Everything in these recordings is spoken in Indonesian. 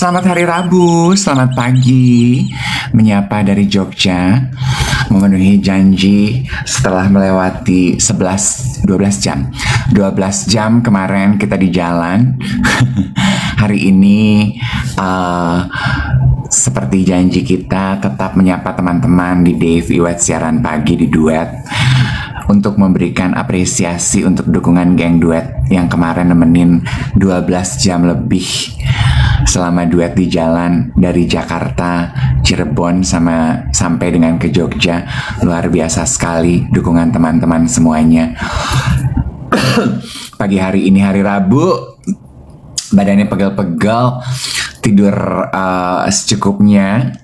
Selamat hari Rabu, selamat pagi. Menyapa dari Jogja, memenuhi janji setelah melewati 12 jam. 12 jam kemarin kita di jalan. Hari ini seperti janji kita tetap menyapa teman-teman di Dave Iwet siaran pagi di Duet untuk memberikan apresiasi untuk dukungan geng Duet yang kemarin nemenin 12 jam lebih selama Duet di jalan dari Jakarta, Cirebon sampai dengan ke Jogja. Luar biasa sekali dukungan teman-teman semuanya. Pagi hari ini hari Rabu, badannya pegel-pegel, tidur secukupnya,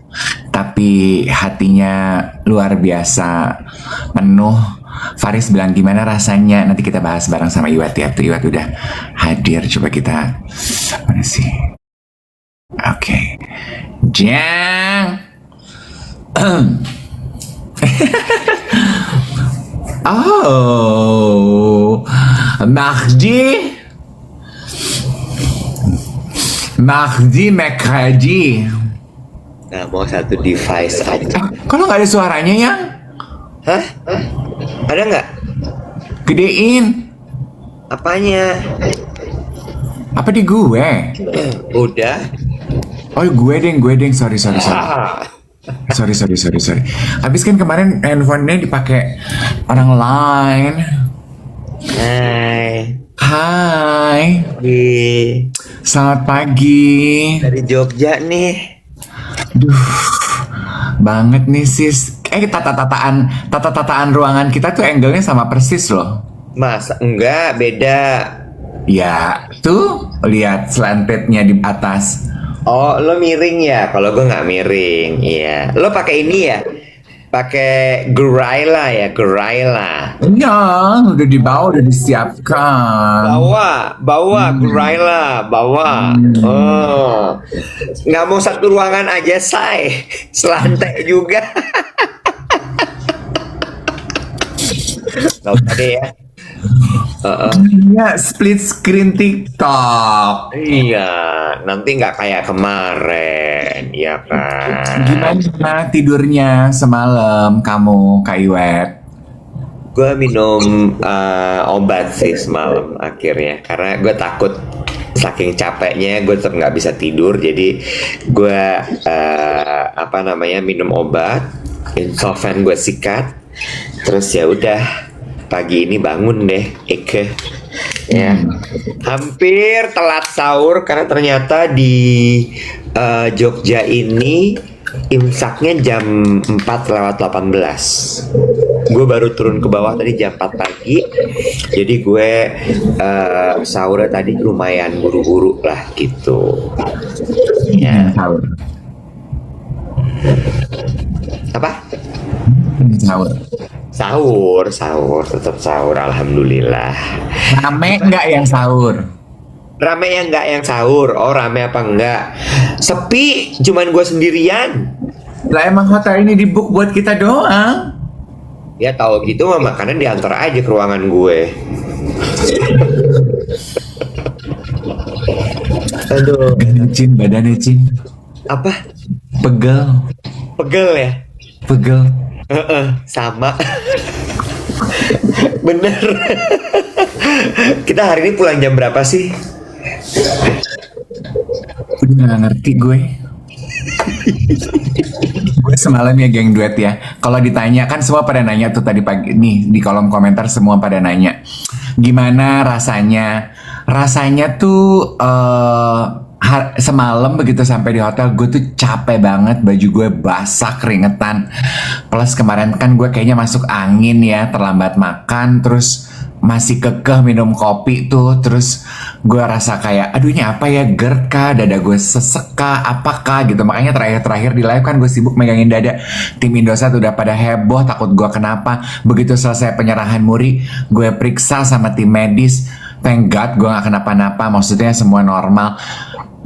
tapi hatinya luar biasa penuh. Faris bilang gimana rasanya, nanti kita bahas bareng sama Iwet ya. Tuh Iwet udah hadir, coba kita mana sih? Oke. Jang. Oh, Mahdi Mekredi. Nah, mau satu device aja. Kalau nggak ada suaranya ya? Hah? Ada nggak? Gedein. Apanya? Apa di gue? Udah. Oh gue deng. Sorry. Ah. Sorry. Habis kan kemarin handphonenya dipakai orang lain. Hai. Hai. Selamat pagi. Dari Jogja nih. Duh, banget nih sis. Tata-tataan ruangan kita tuh angle-nya sama persis loh. Masa enggak beda? Ya, tuh lihat slanted-nya di atas. Oh, lo miring ya? Kalau gue nggak miring, iya. Lo pakai ini ya? Pakai Gorilla ya, Gorilla. Ya, udah dibawa, udah disiapkan. Bawa Gorilla, bawa. Oh, nggak mau satu ruangan aja, say. Selantai juga. Gak usah deh ya. Ya, split screen TikTok. Iya, nanti nggak kayak kemarin, ya kan? Gimana tidurnya semalam kamu, Kak Iwet? Gue minum obat sih semalam akhirnya, karena gue takut saking capeknya gue tetap nggak bisa tidur, jadi gue minum obat, Insolven gue sikat, terus ya udah. Pagi ini bangun deh, ya. Hampir telat sahur karena ternyata di Jogja ini imsaknya jam 4:18. Gue baru turun ke bawah tadi jam 4 pagi, jadi gue sahurnya tadi lumayan buru-buru lah gitu. Ya. Apa? Sahur, tetap sahur, alhamdulillah. Rame nggak yang sahur? Rame yang nggak yang sahur? Oh, rame apa enggak? Sepi, cuman gue sendirian. Lah emang hotel ini dibook buat kita doang. Ya tahu gitu mah makanan diantar aja ke ruangan gue. Aduh. Badannya Cin. Apa? Pegel ya? Pegel. Sama. Bener. Kita hari ini pulang jam berapa sih? Udah gak ngerti gue. Gue semalam ya geng Duet ya. Kalau ditanya kan semua pada nanya tuh tadi pagi nih di kolom komentar semua pada nanya. Gimana rasanya? Rasanya tuh semalam begitu sampai di hotel gue tuh capek banget, baju gue basah keringetan, plus kemarin kan gue kayaknya masuk angin ya, terlambat makan, terus masih kekeh minum kopi tuh, terus gue rasa kayak aduh ini apa ya, GERD kah, dada gue sesek kah, apakah gitu. Makanya terakhir di live kan gue sibuk megangin dada. Tim Indosat udah pada heboh takut gue kenapa. Begitu selesai penyerahan muri, gue periksa sama tim medis, thank God gue gak kenapa-napa, maksudnya semua normal.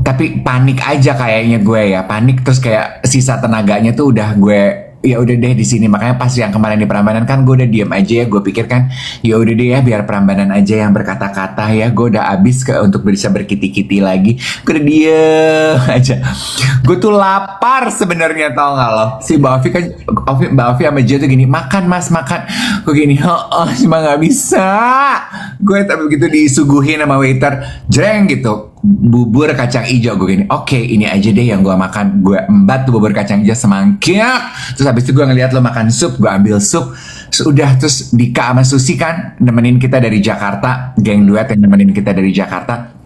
Tapi panik aja kayaknya gue ya, panik terus kayak sisa tenaganya tuh udah gue ya udah deh di sini. Makanya pas yang kemarin di Prambanan kan gue udah diem aja ya. Gue pikir kan ya udah deh ya biar Prambanan aja yang berkata-kata ya. Gue udah abis untuk bisa berkiti-kiti lagi. Gue udah diem aja. Gue tuh lapar sebenarnya, tau gak lo? Si Mbak Ovi kan, Mbak Ovi sama Jia tuh gini, makan mas makan. Gue gini, oh cuma nggak bisa. Gue tapi begitu disuguhin sama waiter, jreng gitu, bubur kacang hijau. Gue gini, oke ini aja deh yang gue makan. Gue embat tuh bubur kacang hijau semangkyak. Terus habis itu gue ngeliat lo makan sup, gue ambil sup. Sudah, terus Dika sama Susi kan nemenin kita dari Jakarta, geng duet yang nemenin kita dari Jakarta,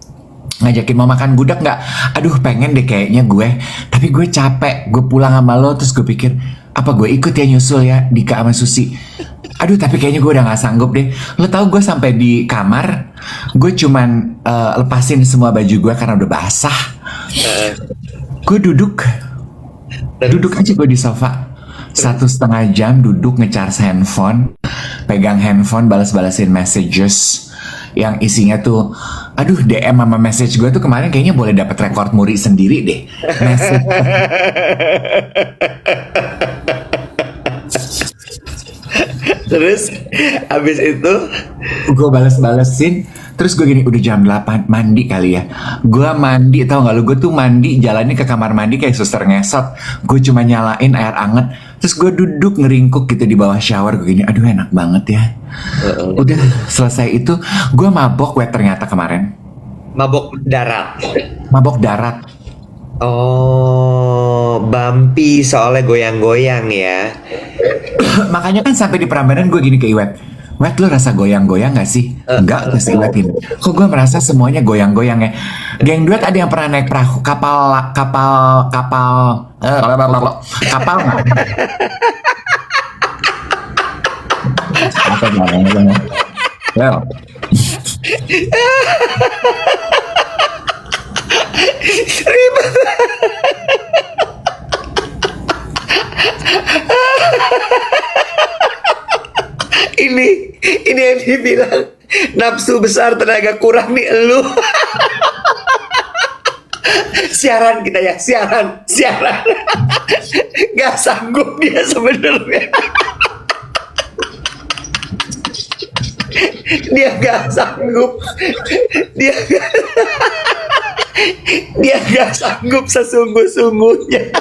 ngajakin mau makan gudeg nggak? Aduh pengen deh kayaknya gue, tapi gue capek. Gue pulang sama lo, terus gue pikir apa gue ikut ya nyusul ya Dika sama Susi. Aduh tapi kayaknya gue udah nggak sanggup deh. Lo tau gue sampai di kamar, gue cuman lepasin semua baju gue karena udah basah. Gue duduk aja gue di sofa 1,5 jam duduk ngecharge handphone, pegang handphone balas-balasin messages yang isinya tuh, aduh DM sama message gue tuh kemarin kayaknya boleh dapat rekor muri sendiri deh. Message. Terus abis itu Gue bales-balesin. Terus gue gini, udah jam 8 mandi kali ya. Gue mandi, tau gak lu, gue tuh mandi jalannya ke kamar mandi kayak suster ngesot. Gue cuma nyalain air anget, terus gue duduk ngeringkuk gitu di bawah shower. Gue gini, aduh enak banget ya. Udah selesai itu, gue mabok wet ternyata kemarin. mabok darat. Mabok darat. Oh, bumpy soalnya goyang-goyang ya. Makanya kan sampai di Prambanan gue gini ke Iwet, Wet lu rasa goyang-goyang gak sih? Enggak, terus Iwet gini, kok gue merasa semuanya goyang-goyang ya. Geng duet ada yang pernah naik perahu, kapal nggak? Apa namanya? Well. Ini yang dibilang nafsu besar tenaga kurang nih elu. Siaran kita ya, siaran. Gak sanggup dia sebenarnya. Dia gak sanggup. Dia gak sanggup sesungguh-sungguhnya.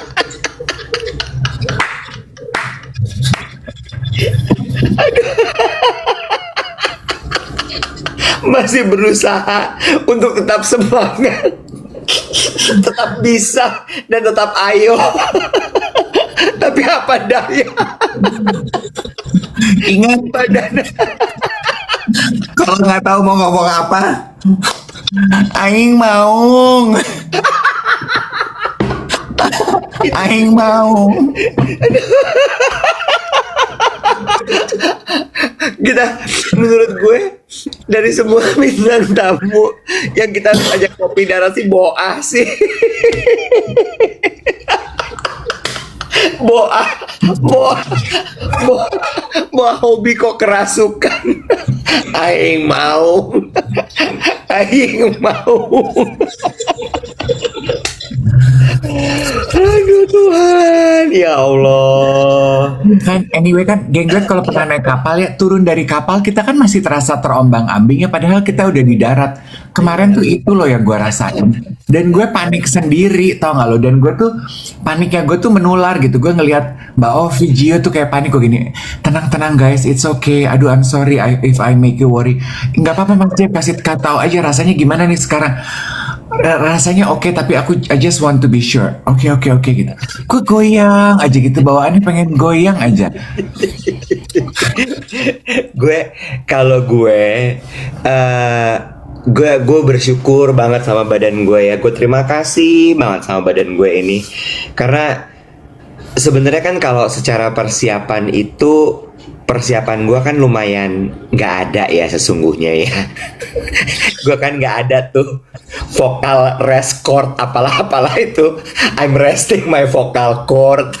Masih berusaha untuk tetap semangat, tetap bisa dan tetap ayo. Tapi apa daya, Ingat, badannya kalau nggak tahu mau ngomong apa, Aing mau. Aing mau. kita, menurut gue dari semua bintang tamu yang kita ajak kopi darah sih Boah sih. Boah hobi kok kerasukan. Aing mau. Aduh Tuhan, ya Allah. Kan anyway kan geng gue kalau pernah naik kapal ya, turun dari kapal kita kan masih terasa terombang-ambing ya, padahal kita udah di darat. Kemarin tuh itu loh yang gue rasain, dan gue panik sendiri, tau gak lo? Dan gue tuh paniknya gue tuh menular gitu. Gue ngelihat Mbak Ovi, Gio tuh kayak panik. Gue gini, tenang guys, it's okay. Aduh I'm sorry if I make you worry. Nggak apa-apa Mas Jeff, kasih tahu aja rasanya gimana nih sekarang. Rasanya oke, tapi I just want to be sure. Oke gitu. Gue goyang aja gitu, bawaannya pengen goyang aja. Gue bersyukur banget sama badan gue ya. Gue terima kasih banget sama badan gue ini, karena sebenarnya kan kalau secara persiapan gue kan lumayan nggak ada ya sesungguhnya ya. Gue kan nggak ada tuh vocal rest chord apalah itu. I'm resting my vocal cord.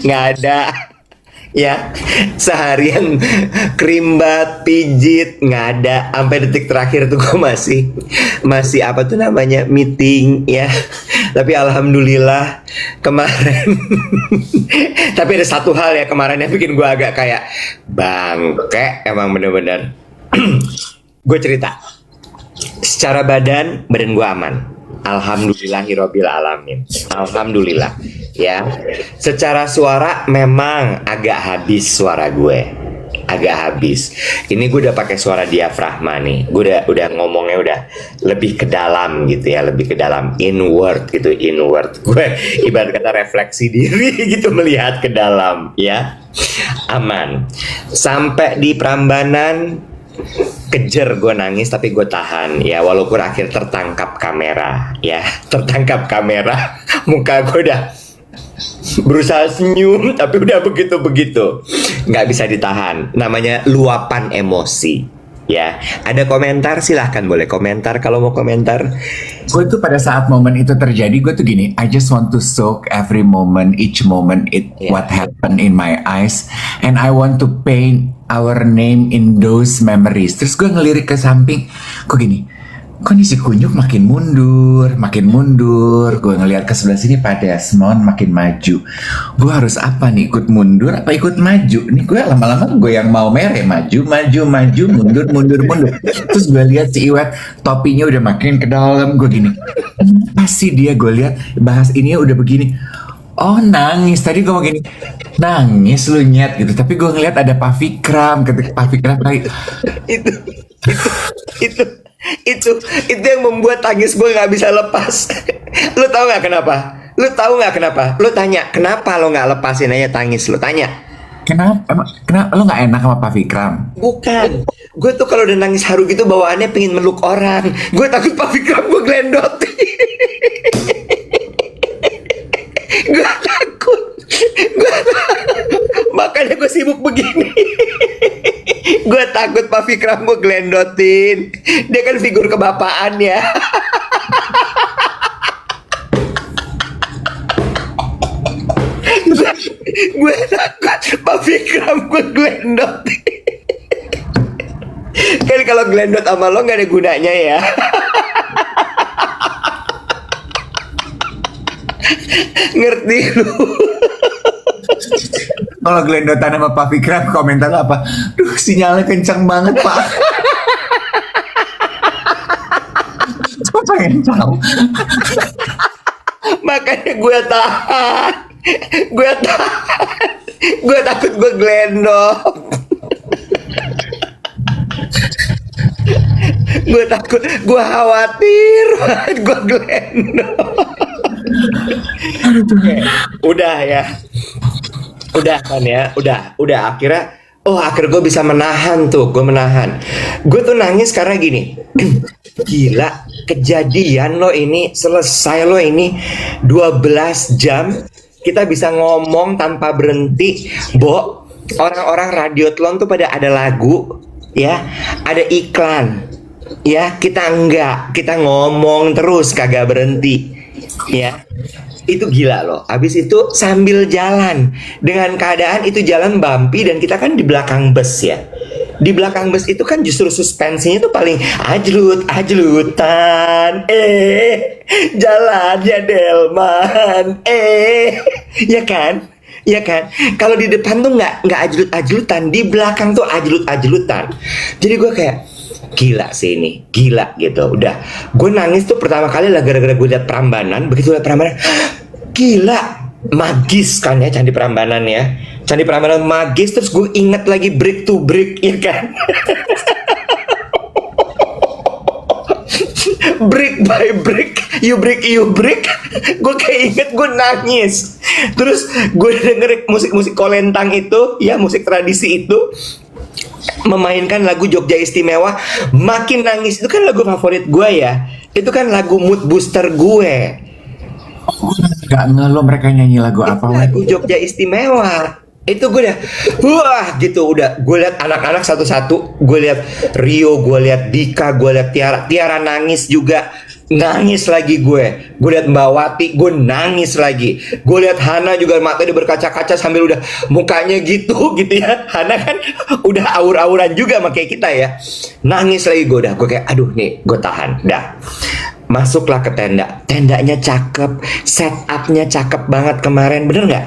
Nggak ada ya. Seharian krimbat, pijit, nggak ada. Sampai detik terakhir tuh gue masih apa tuh namanya, meeting ya. Tapi alhamdulillah kemarin tapi ada satu hal ya kemarin yang bikin gue agak kayak bangke, emang bener-bener. Gue cerita, secara badan gue aman, alhamdulillahirobbil alamin, alhamdulillah ya. Secara suara memang agak habis suara gue, agak habis. Ini gue udah pakai suara diafragma nih. Gue udah ngomongnya udah lebih ke dalam gitu ya, lebih ke dalam, inward gitu, inward. Gue ibarat kata refleksi diri gitu, melihat ke dalam ya. Aman. Sampai di Prambanan kejer gue nangis tapi gue tahan ya, walaupun akhir tertangkap kamera ya, tertangkap kamera. Muka gue udah berusaha senyum tapi udah begitu-begitu, nggak bisa ditahan, namanya luapan emosi ya. Ada komentar, silahkan boleh komentar kalau mau komentar. Gue tuh pada saat momen itu terjadi, gue tuh gini, I just want to soak every moment, each moment what happened in my eyes, and I want to paint our name in those memories. Terus gue ngelirik ke samping, kok gini, kok nih si Kunyuk makin mundur, makin mundur. Gue ngeliat ke sebelah sini Pak Desmond makin maju. Gue harus apa nih, ikut mundur apa ikut maju? Nih gue lama-lama gue yang mau mereh, maju, maju, maju, mundur, mundur, mundur. Terus gue lihat si Iwet topinya udah makin ke dalam. Gue gini, pasti dia, gue lihat bahas ini udah begini. Oh nangis, tadi gue mau gini, nangis lu nyet gitu. Tapi gue ngeliat ada Pak Fikram, ketika Pak Fikram lagi itu itu itu yang membuat tangis gue nggak bisa lepas. Lu tahu nggak kenapa? Lu tahu nggak kenapa? Lu tanya kenapa lo nggak lepasin aja tangis? Lu tanya kenapa? Emang kenapa lo nggak enak sama Pak Fikram? bukan, gue tuh kalau udah nangis haru gitu bawaannya pengen meluk orang. Gue takut Pak Fikram gue glendoti. Gue takut, makanya gue sibuk begini. Gue takut Pak Fikram gue glendotin. Dia kan figur kebapaan ya. Gue takut Pak Fikram gue glendotin. Kan kalau glendot sama lo gak ada gunanya ya. Ngerti lu? Kalau gelendotan sama Pak Fikram komentar apa? Duh sinyalnya kencang banget Pak. Cuma pengen tahu. Makanya gue tahan. Gue tahan. Gue takut gue glendot. Gue takut, gue khawatir banget gue glendot. Udah ya. Udah kan ya, udah akhirnya, akhirnya gue bisa menahan tuh, gue menahan. Gue tuh nangis karena gini, gila, kejadian lo ini, selesai lo ini 12 jam, kita bisa ngomong tanpa berhenti, Bo. Orang-orang Radiotlon tuh pada ada lagu, ya, ada iklan, ya, kita enggak, kita ngomong terus, kagak berhenti, ya. Itu gila loh. Habis itu sambil jalan, dengan keadaan itu jalan bumpy dan kita kan di belakang bus ya. Di belakang bus itu kan justru suspensinya tuh paling ajlut-ajlutan. Jalannya delman. Ya kan? Ya kan? Kalau di depan tuh nggak ajlut-ajlutan, di belakang tuh ajlut-ajlutan. Jadi gue kayak gila sih ini, gila gitu. Udah, gue nangis tuh pertama kali lah gara-gara gue liat Prambanan. Begitu liat Prambanan, gila, magis kan ya Candi Prambanan ya. Candi Prambanan magis, terus gue inget lagi Brick to Brick, ya kan. Brick by brick, you brick. Gue kayak inget, gue nangis. Terus gue denger musik-musik kolentang itu, ya musik tradisi itu, memainkan lagu Jogja Istimewa, makin nangis. Itu kan lagu favorit gue ya. Itu kan lagu mood booster gue. Gak ngelo mereka nyanyi lagu Itu apa lagu Jogja Istimewa. Itu gue udah, wah gitu, udah. Gue liat anak-anak satu-satu. Gue liat Rio, gue liat Dika, gue liat Tiara nangis juga. Nangis lagi gue liat Mbak Wati, gue nangis lagi. Gue liat Hana juga, matanya berkaca-kaca sambil udah mukanya gitu ya. Hana kan udah aur-auran juga sama kayak kita ya. Nangis lagi gue, gue kayak aduh nih, gue tahan dah. masuklah ke tenda. Tendanya cakep, setupnya cakep banget kemarin, bener nggak?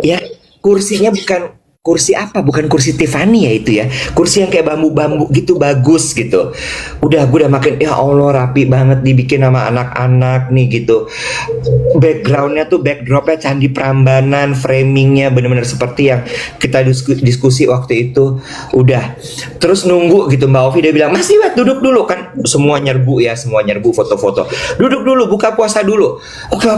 Ya, kursinya bukan kursi apa? Bukan kursi Tiffany ya itu ya. Kursi yang kayak bambu-bambu gitu, bagus gitu. Gue udah makin, ya Allah rapi banget dibikin sama anak-anak nih gitu. Backgroundnya tuh backdropnya Candi Prambanan, framingnya bener-bener seperti yang kita diskusi waktu itu. Udah, terus nunggu gitu, Mbak Ovi dia bilang, Mas Iwet duduk dulu, kan semua nyerbu foto-foto. Duduk dulu, buka puasa dulu. Oke.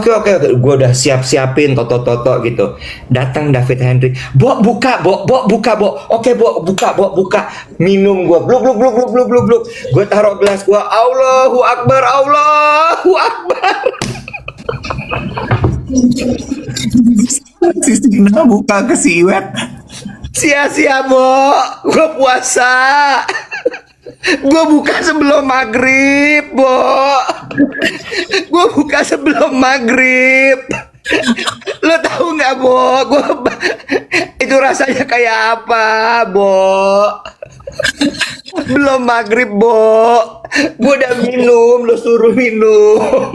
Gue udah siapin toto gitu. Datang David Henry, buka buka. Oke buka. Minum gue, bluk. Gue taruh gelas gue, Allahu Akbar. Si Sina buka ke si Iwet. Sia-sia, Bo. Gue puasa. Gue buka sebelum maghrib, Bo. Gue buka sebelum maghrib. Lo tahu nggak, Bo? Itu rasanya kayak apa, Bo? Belum maghrib, Bo. Gue udah minum, lo suruh minum.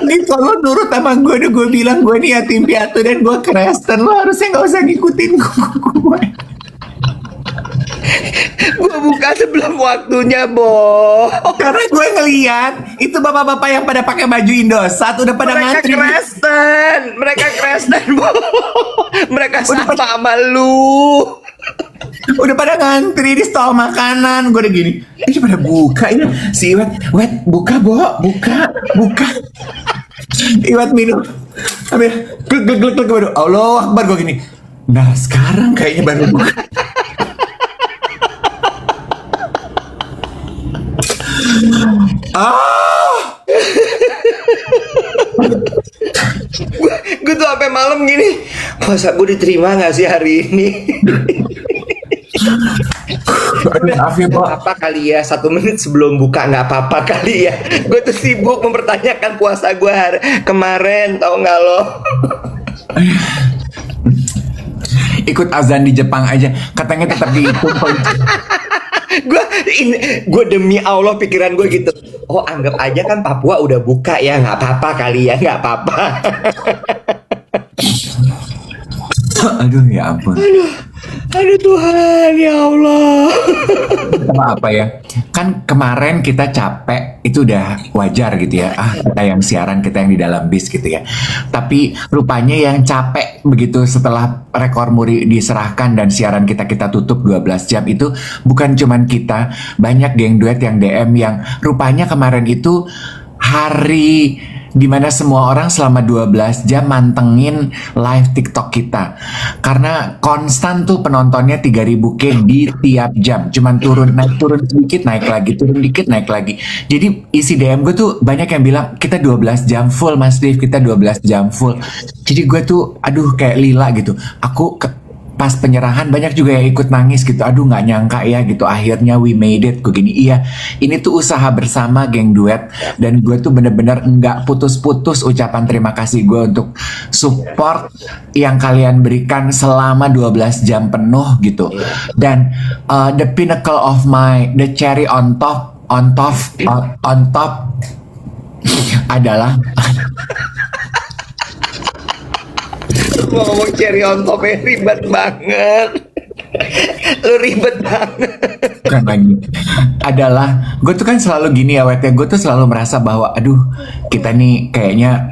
Nih kalau nurut sama gue bilang gue nih yatim piatu dan gue Kristen, lo harusnya nggak usah ngikutin gue. Gue buka sebelum waktunya, Bo. Karena gue ngeliat itu bapak-bapak yang pada pakai baju Indosat udah pada ngantri. Mereka Kristen, Bo. Mereka sama lu. Udah pada ngantri di stall makanan. Gue udah gini, ini pada buka ini. Si Iwet buka, Bo, buka. Iwet minum. Ambil glek baru. Allah Akbar, gue gini. Nah sekarang kayaknya baru buka. Gue tuh sampai malam gini, puasa gue diterima nggak sih hari ini? Maaf ya, Bo. Apa kali ya, 1 menit sebelum buka nggak apa-apa kali ya. Gue tuh sibuk mempertanyakan puasa gue kemarin, tau nggak lo? Ikut azan di Jepang aja, katanya tetap dihitung. Gue demi Allah pikiran gue gitu. Oh anggap aja kan Papua udah buka ya, nggak apa-apa kali ya, nggak apa-apa. Aduh ya ampun. Aduh Tuhan ya Allah. Sama apa ya? Kan kemarin kita capek, itu udah wajar gitu ya. Kita yang siaran, kita yang di dalam bis gitu ya. Tapi rupanya yang capek begitu setelah rekor muri diserahkan dan siaran kita tutup 12 jam itu bukan cuman kita. Banyak geng duet yang DM yang rupanya kemarin itu hari dimana semua orang selama 12 jam mantengin live TikTok kita. Karena konstan tuh penontonnya 3000K di tiap jam. Cuman turun sedikit, naik lagi, turun dikit, naik lagi. Jadi isi DM gue tuh banyak yang bilang, kita 12 jam full Mas Dave, kita 12 jam full. Jadi gue tuh, aduh kayak lila gitu. Pas penyerahan banyak juga yang ikut nangis gitu. Aduh nggak nyangka ya gitu. Akhirnya we made it. Gue gini, iya. Ini tuh usaha bersama geng duet. Dan gue tuh bener-bener nggak putus-putus ucapan terima kasih gue untuk support yang kalian berikan selama 12 jam penuh gitu. Dan the pinnacle of the cherry on top adalah Mau ngomong cherry on top ribet banget. Lu ribet banget. Bukan lagi. Adalah gue tuh kan selalu gini ya Wet ya. Gue tuh selalu merasa bahwa aduh kita nih kayaknya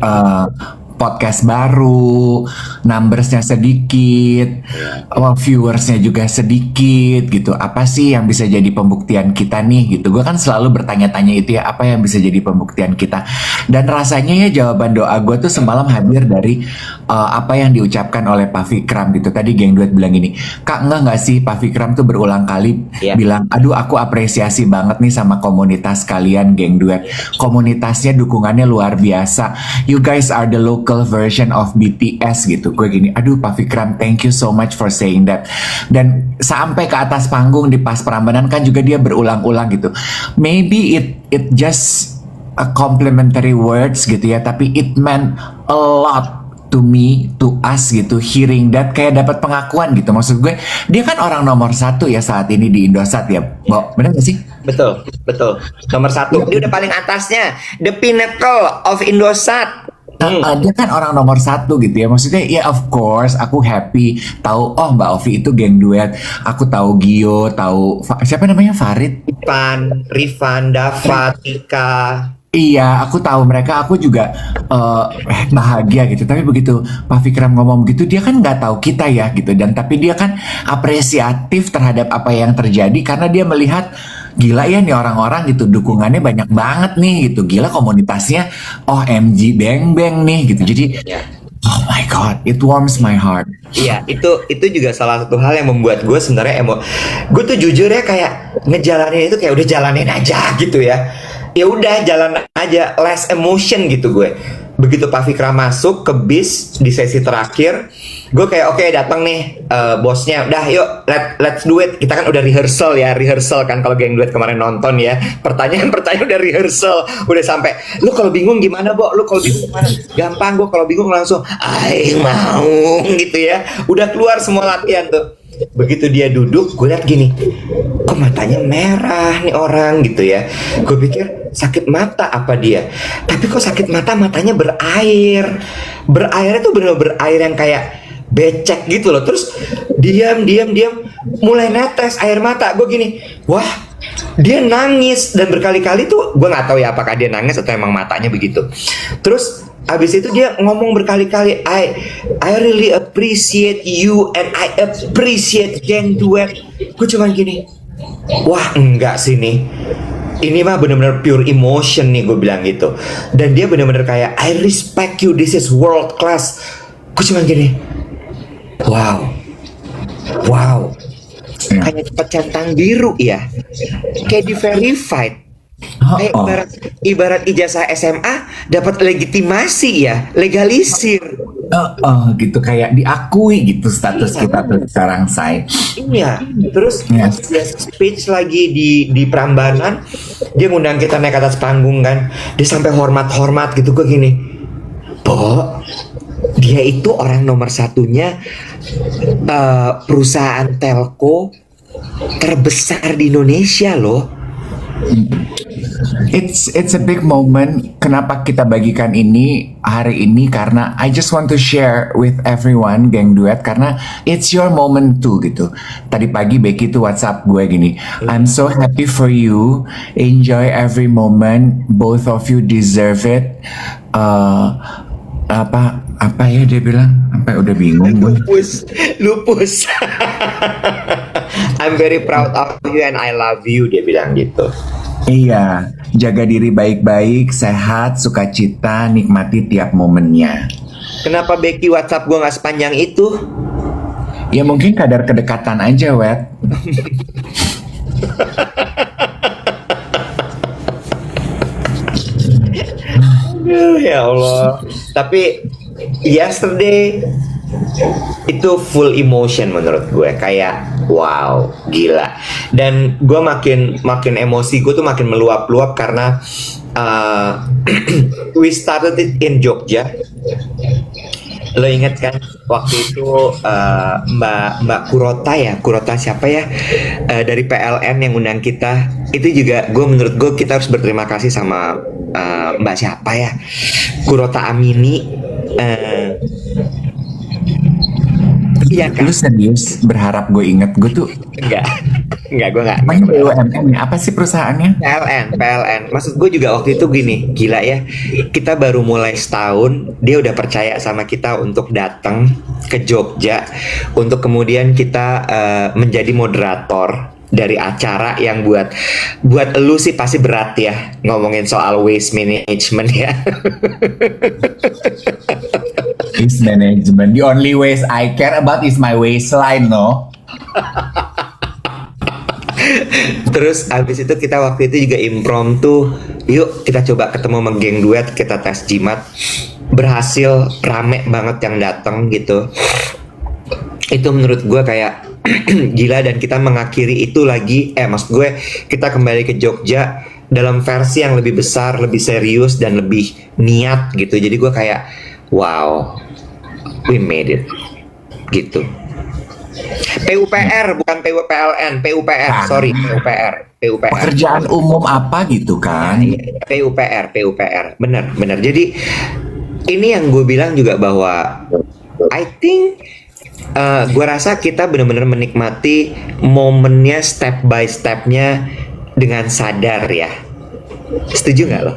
podcast baru, numbersnya sedikit, viewersnya juga sedikit gitu. Apa sih yang bisa jadi pembuktian kita nih gitu. Gue kan selalu bertanya-tanya itu ya, apa yang bisa jadi pembuktian kita. Dan rasanya ya jawaban doa gue tuh semalam hadir dari apa yang diucapkan oleh Pak Fikram gitu. Tadi geng duet bilang gini, Kak nggak sih Pak Fikram tuh berulang kali bilang, aduh aku apresiasi banget nih sama komunitas kalian geng duet. Komunitasnya dukungannya luar biasa. You guys are the local version of BTS gitu. Gue gini, aduh Pak Fikram, thank you so much for saying that. Dan sampai ke atas panggung di Pas Prambanan kan juga dia berulang-ulang gitu. Maybe it just a complimentary words gitu ya, tapi it meant a lot to me, to us gitu, hearing that, kayak dapat pengakuan gitu. Maksud gue, dia kan orang nomor 1 ya saat ini di Indosat ya, Bo, bener gak sih? betul, betul. Nomor satu, dia udah paling atasnya, the pinnacle of Indosat. Dia kan orang nomor satu gitu ya. Maksudnya ya of course aku happy tahu Mbak Ovi itu geng duet. Aku tahu Gio, tahu siapa namanya Farid. Rifan, Dava, Tika. Iya, aku tahu mereka. Aku juga bahagia gitu. Tapi begitu Pak Fikram ngomong gitu, dia kan nggak tahu kita ya gitu. Dan tapi dia kan apresiatif terhadap apa yang terjadi karena dia melihat gila ya nih orang-orang gitu, dukungannya banyak banget nih gitu. Gila komunitasnya, MG Bang Bang nih gitu. Jadi, Ya. oh my God, it warms my heart. Iya, itu juga salah satu hal yang membuat gue sebenarnya gue tuh jujur ya kayak ngejalanin itu kayak udah jalanin aja gitu ya. Ya udah jalan aja, less emotion gitu gue. Begitu Pak Fikra masuk ke bis di sesi terakhir, gue kayak oke, datang nih bosnya, udah yuk let's do it. Kita kan udah rehearsal kan kalau geng duet kemarin nonton ya. Pertanyaan udah rehearsal, udah sampai lu kalau bingung gimana, Bo? Lu kalau bingung gimana? Gampang, gue kalau bingung langsung aing mau gitu ya. Udah keluar semua latihan tuh. Begitu dia duduk, gue liat gini, kok matanya merah nih orang gitu ya. Gue pikir sakit mata apa dia, tapi kok sakit matanya berair. Berairnya tuh bener berair yang kayak becek gitu loh. Terus diam mulai netes air mata. Gue gini, wah dia nangis. Dan berkali-kali tuh gue nggak tahu ya apakah dia nangis atau emang matanya begitu. Terus abis itu dia ngomong berkali-kali, I really appreciate you and I appreciate geng duet. Gue cuman gini, wah enggak sih nih, ini mah bener-bener pure emotion nih, gue bilang gitu. Dan dia bener-bener kayak I respect you, this is world class. Gue cuman gini, wow, kayak centang biru ya, kayak di verified. Kayak ibarat ijazah SMA dapat legitimasi ya, legalisir. Gitu kayak diakui gitu status kita tuh sekarang, say. Iya, terus Yes. dia speech lagi di Prambanan, dia ngundang kita naik ke atas panggung kan, dia sampai hormat gitu. Gue gini, Bo, dia itu orang nomor satunya perusahaan telco terbesar di Indonesia loh. It's a big moment. Kenapa kita bagikan ini hari ini? Karena I just want to share with everyone geng duet karena it's your moment too gitu. Tadi pagi Becky tuh WhatsApp gue gini, I'm so happy for you. Enjoy every moment. Both of you deserve it. Apa ya dia bilang? Sampai udah bingung gue. Lupus. I'm very proud of you and I love you, dia bilang gitu. Iya, jaga diri baik-baik, sehat, sukacita, nikmati tiap momennya. Kenapa Becky WhatsApp gue nggak sepanjang itu? Ya mungkin kadar kedekatan aja, Wet. Ya Allah. Tapi yesterday itu full emotion menurut gue, kayak wow, gila. Dan gue makin emosi gue tuh makin meluap-luap karena we started it in Jogja. Lo inget kan waktu itu Mbak Kurota siapa ya, dari PLN yang undang kita. Itu juga menurut gue kita harus berterima kasih sama Mbak siapa ya, Kurota Amini. Iya kan? Lu serius berharap gue inget? Gue tuh Enggak, gue enggak. main BUMN ya? Apa sih perusahaannya? PLN. Maksud gue juga waktu itu gini, gila ya. Kita baru mulai setahun, dia udah percaya sama kita untuk datang ke Jogja, untuk kemudian kita menjadi moderator dari acara yang buat elu sih pasti berat ya, ngomongin soal waste management ya. Waste management. The only waste I care about is my waistline, no? Terus abis itu kita waktu itu juga impromptu, yuk kita coba ketemu sama geng duet, kita tes jimat. Berhasil, rame banget yang datang gitu. Itu menurut gue kayak gila. Dan kita mengakhiri itu lagi, maksud gue kita kembali ke Jogja dalam versi yang lebih besar, lebih serius, dan lebih niat gitu. Jadi gue kayak wow, we made it gitu. PUPR bukan PUPLN, PUPR, sorry, PUPR. Pekerjaan umum apa gitu kan? Iya, PUPR, benar. Jadi ini yang gue bilang juga bahwa I think gue rasa kita benar-benar menikmati momennya step by stepnya dengan sadar ya. Setuju nggak lo?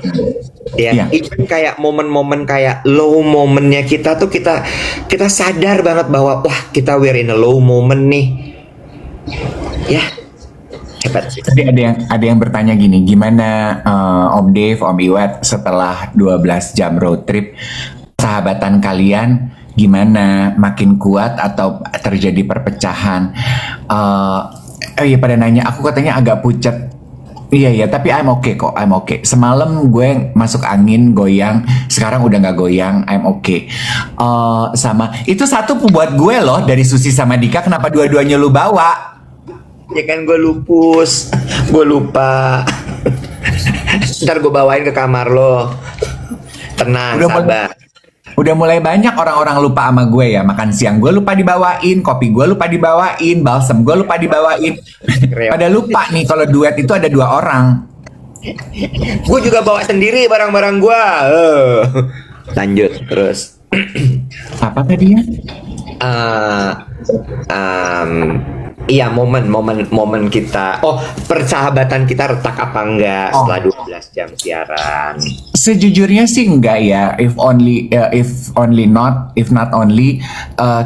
Ya, Iya. even kayak momen-momen kayak low momennya kita tuh kita sadar banget bahwa wah kita we're in a low moment nih. Ya, hebat sih. Tadi ada yang bertanya gini, gimana Om Dave, Om Iwet setelah 12 jam road trip, sahabatan kalian gimana, makin kuat atau terjadi perpecahan? Iya pada nanya, aku katanya agak pucat. Iya, tapi I'm okay kok, I'm okay. Semalam gue masuk angin, goyang, sekarang udah nggak goyang, I'm okay. Sama, itu satu buat gue loh, dari Susi sama Dika, kenapa dua-duanya lu bawa? Ya kan gue lupus, gue lupa. Ntar gue bawain ke kamar lo. Tenang, sabar. Udah mulai banyak orang-orang lupa sama gue ya. Makan siang gue lupa dibawain, kopi gue lupa dibawain, balsem gue lupa dibawain. Pada lupa nih kalau duet itu ada 2 orang. Gue juga bawa sendiri barang-barang gue. Lanjut terus. Apa tadi ya? Iya, momen kita. Oh, persahabatan kita retak apa enggak setelah 12 jam siaran? Sejujurnya sih enggak ya. If not only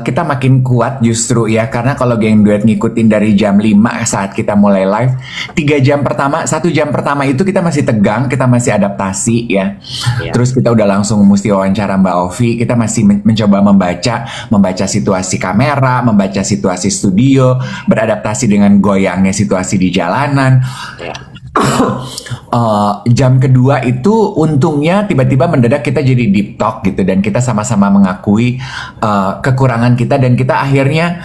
kita makin kuat justru ya, karena kalau geng duet ngikutin dari jam 5 saat kita mulai live, 1 jam pertama itu kita masih tegang, kita masih adaptasi ya. Terus kita udah langsung mesti wawancara Mbak Ovi, kita masih mencoba membaca situasi kamera, membaca situasi studio, beradaptasi dengan goyangnya situasi di jalanan. Jam kedua itu untungnya tiba-tiba mendadak kita jadi deep talk gitu, dan kita sama-sama mengakui kekurangan kita, dan kita akhirnya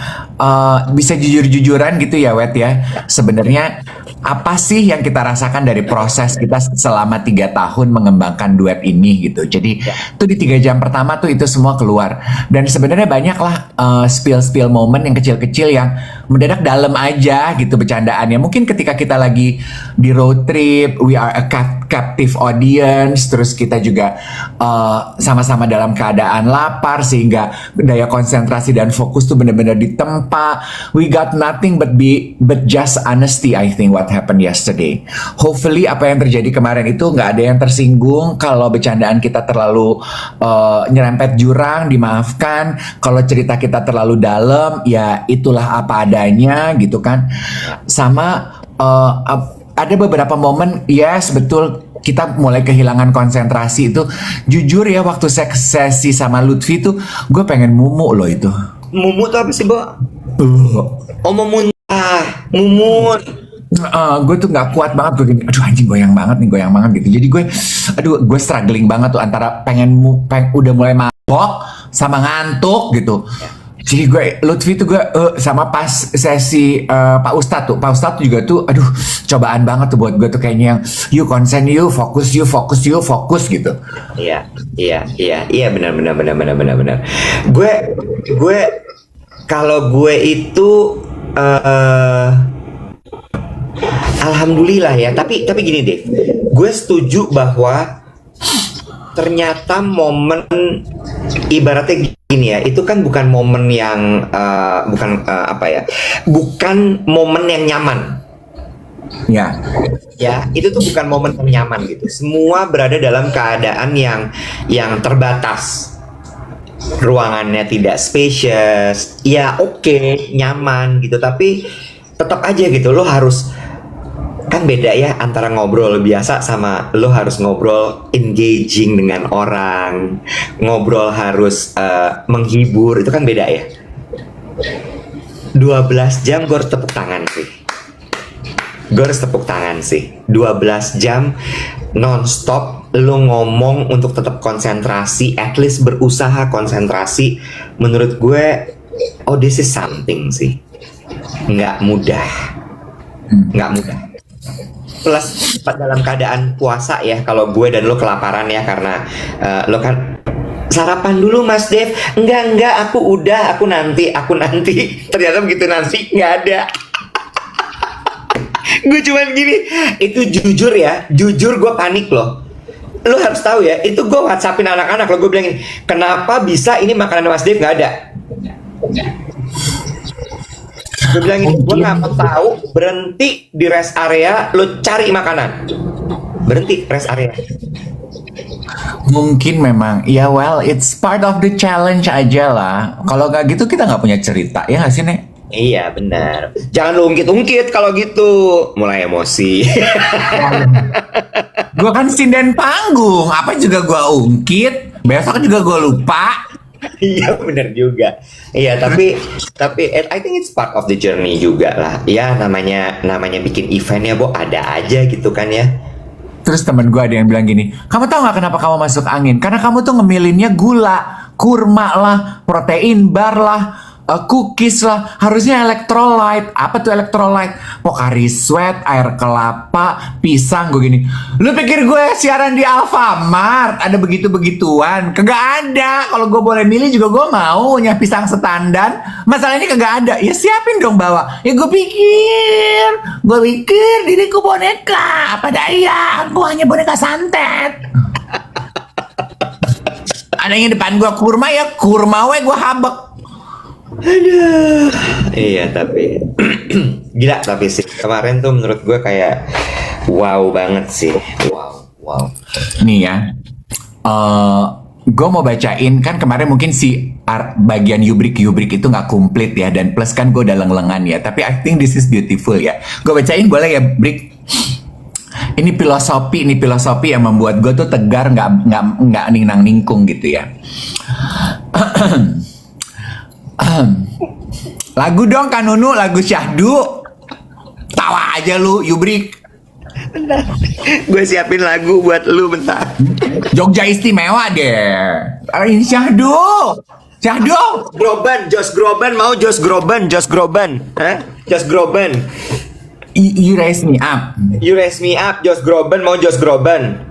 bisa jujur-jujuran gitu ya Wet ya. Sebenarnya apa sih yang kita rasakan dari proses kita selama 3 tahun mengembangkan duet ini gitu. Jadi tuh di 3 jam pertama tuh itu semua keluar, dan sebenarnya banyak lah spill moment yang kecil-kecil yang mendadak dalam aja gitu bercandaannya. Mungkin ketika kita lagi di road trip, we are a captive audience, terus kita juga sama-sama dalam keadaan lapar sehingga daya konsentrasi dan fokus tuh benar-benar ditempa. We got nothing but just honesty, I think what happened yesterday. Hopefully apa yang terjadi kemarin itu nggak ada yang tersinggung. Kalau bercandaan kita terlalu nyerempet jurang, dimaafkan. Kalau cerita kita terlalu dalam, ya itulah apa adanya gitu kan. Sama ada beberapa momen, yes betul, kita mulai kehilangan konsentrasi itu. Jujur ya, waktu sesi sama Lutfi tuh gue pengen mumu loh itu. Mumu tuh apa sih, Bo? Oh, memuntah, mumun. Gue tuh nggak kuat banget, gue gini, aduh anjing goyang banget gitu. Jadi gue struggling banget tuh antara pengen udah mulai mabok sama ngantuk gitu. Jadi Lutfi tuh sama pas sesi Pak Ustadz juga tuh, aduh cobaan banget tuh buat gue tuh, kayaknya yang you konsen, you fokus gitu. Iya, benar. Gue kalau gue itu alhamdulillah ya, tapi gini deh, gue setuju bahwa ternyata momen ibaratnya gini ya, itu kan bukan momen yang bukan momen yang nyaman. Ya, itu tuh bukan momen yang nyaman gitu. Semua berada dalam keadaan yang terbatas. Ruangannya tidak spacious. Ya oke, nyaman gitu, tapi tetap aja gitu lo harus, kan beda ya antara ngobrol biasa sama lo harus ngobrol engaging dengan orang, ngobrol harus menghibur, itu kan beda ya. 12 jam gue harus tepuk tangan sih. 12 jam non-stop lo ngomong untuk tetap konsentrasi, at least berusaha konsentrasi. Menurut gue, oh this is something sih. Nggak mudah. Plus dalam keadaan puasa ya, kalau gue dan lo kelaparan ya, karena lo kan sarapan dulu Mas Dev. Enggak, aku nanti. Ternyata begitu nanti nggak ada. Gue cuman gini, itu jujur gue panik loh. Lo harus tahu ya, itu gue WhatsAppin anak-anak lo, gue bilangin, kenapa bisa ini makanan Mas Dev nggak ada? Gue bilangin, gue nggak mau tahu, berhenti di rest area, lo cari makanan. Berhenti rest area. Mungkin memang, ya well, it's part of the challenge aja lah. Kalau nggak gitu kita nggak punya cerita, ya nggak sih, Nek? Iya benar. Jangan lu ungkit-ungkit kalau gitu, mulai emosi. Gue kan sinden panggung, apa juga gue ungkit, besok juga gue lupa. Iya benar juga. Iya tapi I think it's part of the journey juga lah. Ya namanya bikin event ya, Bo, ada aja gitu kan ya. Terus temen gue ada yang bilang gini, kamu tahu nggak kenapa kamu masuk angin? Karena kamu tuh ngemilinnya gula, kurma lah, protein bar lah, cookies lah, harusnya electrolyte. Apa tuh electrolyte? Pocari Sweat, air kelapa, pisang. Gue gini, lu pikir gue siaran di Alfamart ada begitu-begituan? Kagak ada. Kalau gue boleh milih juga gue mau punya pisang setandan. Masalahnya kagak ada. Ya siapin dong bawa. Ya gue pikir diriku boneka. Apa daya, gue hanya boneka santet. Ada yang depan gue kurma, ya kurma we gue habek. Aduh. Iya tapi gila, tapi sih kemarin tuh menurut gue kayak wow banget sih. Wow. Nih ya, gue mau bacain, kan kemarin mungkin si bagian yubrik itu nggak komplit ya, dan plus kan gue udah lengan ya, tapi I think this is beautiful ya. Gue bacain boleh ya, Brik? Ini filosofi yang membuat gue tuh tegar, nggak ningkung gitu ya. Lagu dong Kanunu, lagu Syahdu. Tawa aja lu, Yubrik. Bentar, gue siapin lagu buat lu bentar. Jogja istimewa deh. Ini Syahdu. Jos Groban, Hah? Jos Groban. You raise me up. Jos Groban, mau Jos Groban.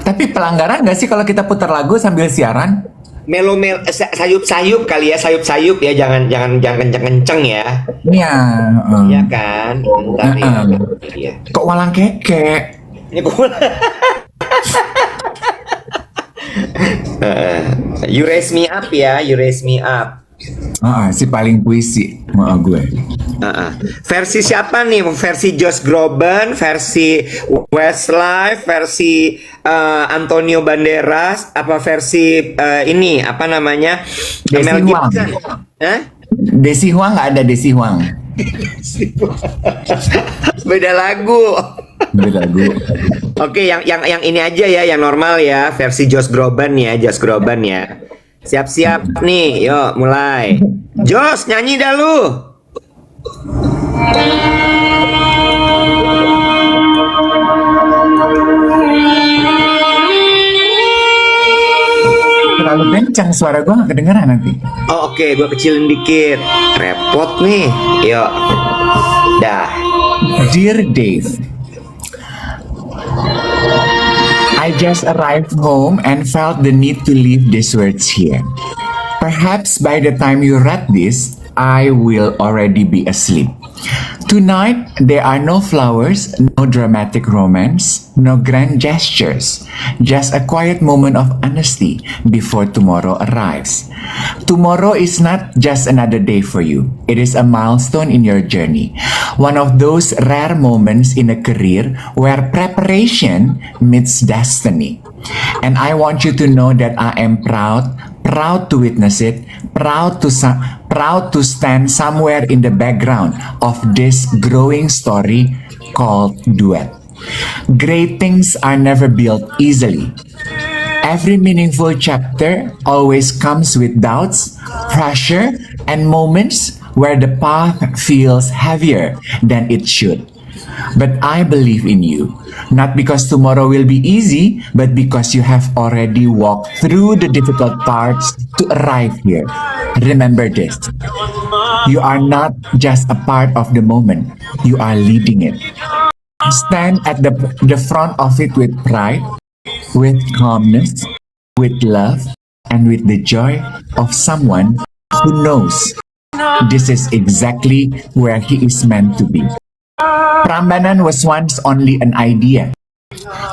Tapi pelanggaran gak sih kalau kita putar lagu sambil siaran? Sayup-sayup kali ya, sayup-sayup ya, jangan kenceng-kenceng ya. Iya. Iya kan? Bentar ya. Kok walang keke? Ini gue. You raise me up ya, you raise me up. Si paling puisi sama gue. Versi siapa nih? Versi Josh Groban, versi Westlife, versi Antonio Banderas, apa versi ini apa namanya? Desi Huang. Hah? Desi Huang nggak ada, Desi Huang. Beda lagu. Oke, yang ini aja ya, yang normal ya, versi Josh Groban ya. Siap-siap nih, yuk mulai. Josh, nyanyi dah lu. Terlalu kencang, suara gue gak kedengeran nanti. Oh, oke, gue kecilin dikit. Repot nih, yuk. Dah. Dear Dave, I just arrived home and felt the need to leave these words here. Perhaps by the time you read this, I will already be asleep. Tonight, there are no flowers, no dramatic romance, no grand gestures, just a quiet moment of honesty before tomorrow arrives. Tomorrow is not just another day for you. It is a milestone in your journey. One of those rare moments in a career where preparation meets destiny. And I want you to know that I am proud to witness it, proud to stand somewhere in the background of this growing story called Duet. Great things are never built easily. Every meaningful chapter always comes with doubts, pressure, and moments where the path feels heavier than it should. But I believe in you, not because tomorrow will be easy, but because you have already walked through the difficult parts to arrive here. Remember this. You are not just a part of the moment, you are leading it. Stand at the front of it with pride, with calmness, with love, and with the joy of someone who knows this is exactly where he is meant to be. Prambanan was once only an idea.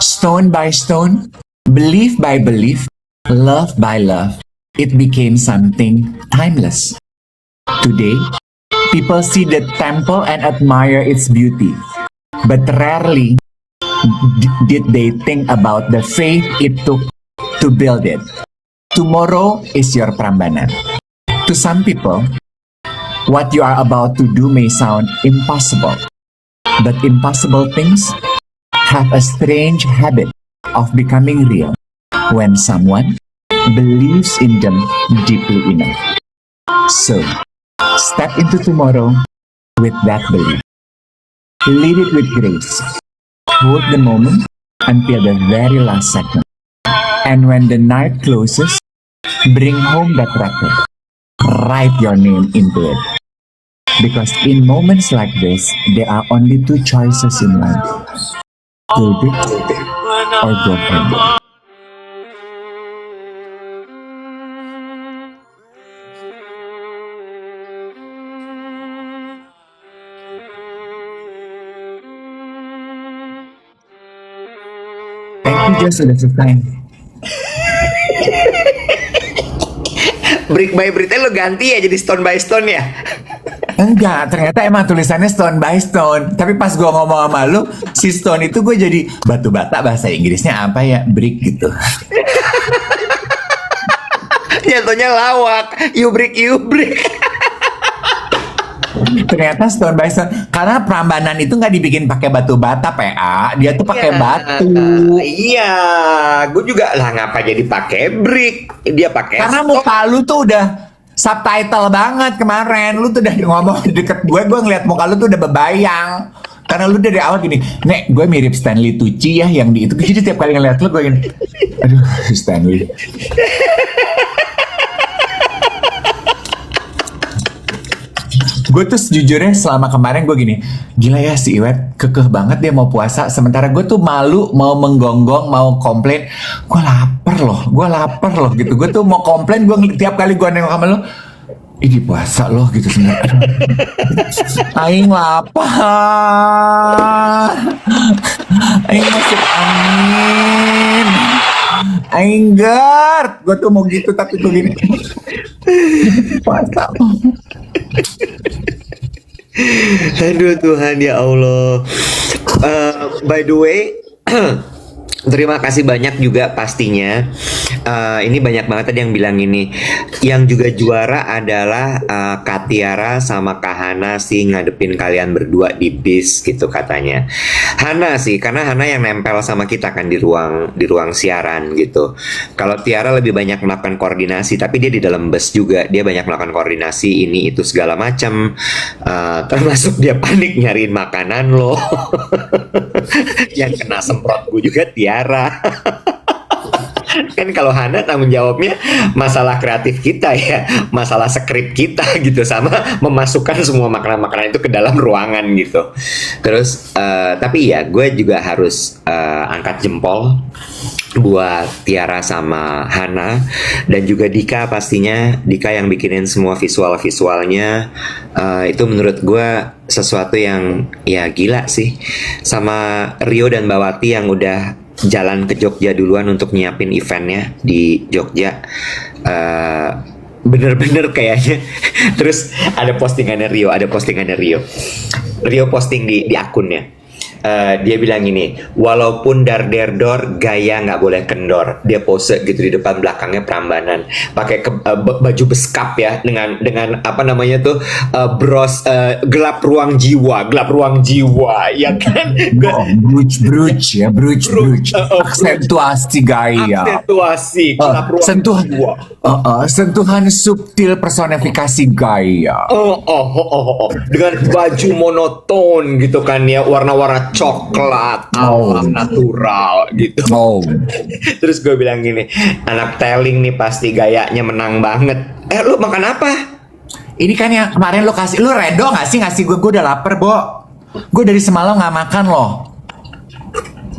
Stone by stone, belief by belief, love by love, it became something timeless. Today, people see the temple and admire its beauty, but rarely did they think about the faith it took to build it. Tomorrow is your Prambanan. To some people, what you are about to do may sound impossible, but impossible things have a strange habit of becoming real when someone believes in them deeply enough. So, step into tomorrow with that belief. Lead it with grace. Hold the moment until the very last second. And when the night closes, bring home that record. Write your name into it. Because in moments like this, there are only two choices in life. Go big or go home. Thank you, sudah selesai. Brick by bricknya lo ganti ya jadi stone by stone ya. Enggak, ternyata emang tulisannya stone by stone. Tapi pas gue ngomong sama lu, si stone itu gue jadi batu bata, bahasa Inggrisnya apa ya? Brick gitu. Jatuhnya lawak. You brick, you brick. Ternyata stone by stone. Karena Prambanan itu nggak dibikin pakai batu bata, PA. Dia tuh pakai batu. Iya, gue juga lah ngapa jadi pakai brick. Dia pakai Karena stone. muka lu tuh udah subtitle banget kemarin. Lu tuh udah ngomong di deket gue ngeliat muka lu tuh udah bebayang. Karena lu dari awal gini, Nek, gue mirip Stanley Tucci ya yang di itu. Jadi tiap kali ngeliat lu gue gini, aduh, Stanley. Gue tuh sejujurnya selama kemarin gue gini, gila ya si Iwet kekeh banget dia mau puasa, sementara gue tuh malu mau menggonggong, mau komplain, gue lapar loh gitu. Gue tuh mau komplain, gue tiap kali gue nengok sama lo, ini puasa loh gitu sebenarnya. Aing lapar, aing masuk angin, aing gerd. Gue tuh mau gitu tapi gue gini, puasa. Aduh Tuhan ya Allah. By the way, terima kasih banyak juga pastinya. Ini banyak banget tadi yang bilang ini. Yang juga juara adalah Kak Tiara sama Kak Hana sih, ngadepin kalian berdua di bis gitu katanya. Hana sih, karena Hana yang nempel sama kita kan di ruang siaran gitu. Kalau Tiara lebih banyak melakukan koordinasi, tapi dia di dalam bus juga dia banyak melakukan koordinasi ini itu segala macam. Termasuk dia panik nyariin makanan loh. Yang kena semprot gue juga Tiara. Kan kalau Hana tanggung jawabnya masalah kreatif kita ya, masalah skrip kita gitu, sama memasukkan semua makanan-makanan itu ke dalam ruangan gitu. Terus tapi ya gue juga harus angkat jempol buat Tiara sama Hana dan juga Dika, pastinya Dika yang bikinin semua visualnya. Itu menurut gue sesuatu yang ya gila sih, sama Rio dan Bawati yang udah jalan ke Jogja duluan untuk nyiapin eventnya di Jogja. Bener-bener kayaknya. Terus ada postingannya Rio. Rio posting di akunnya. Dia bilang gini, walaupun dar-der-dor, gaya nggak boleh kendor. Dia pose gitu di depan belakangnya Prambanan, pakai baju beskap ya, dengan apa namanya tuh, bros, gelap ruang jiwa ya kan. Bruce, aksentuasi gaya, gelap ruang jiwa. Sentuhan subtil personifikasi gaya. Dengan baju monoton gitu kan ya, warna-warna coklat, alam natural gitu. Terus gue bilang gini, anak telling nih pasti gayanya menang banget. Lu makan apa? Ini kan yang kemarin lo kasih, lo redo gak sih ngasih gue udah lapar, Bo. Gue dari semalam gak makan loh.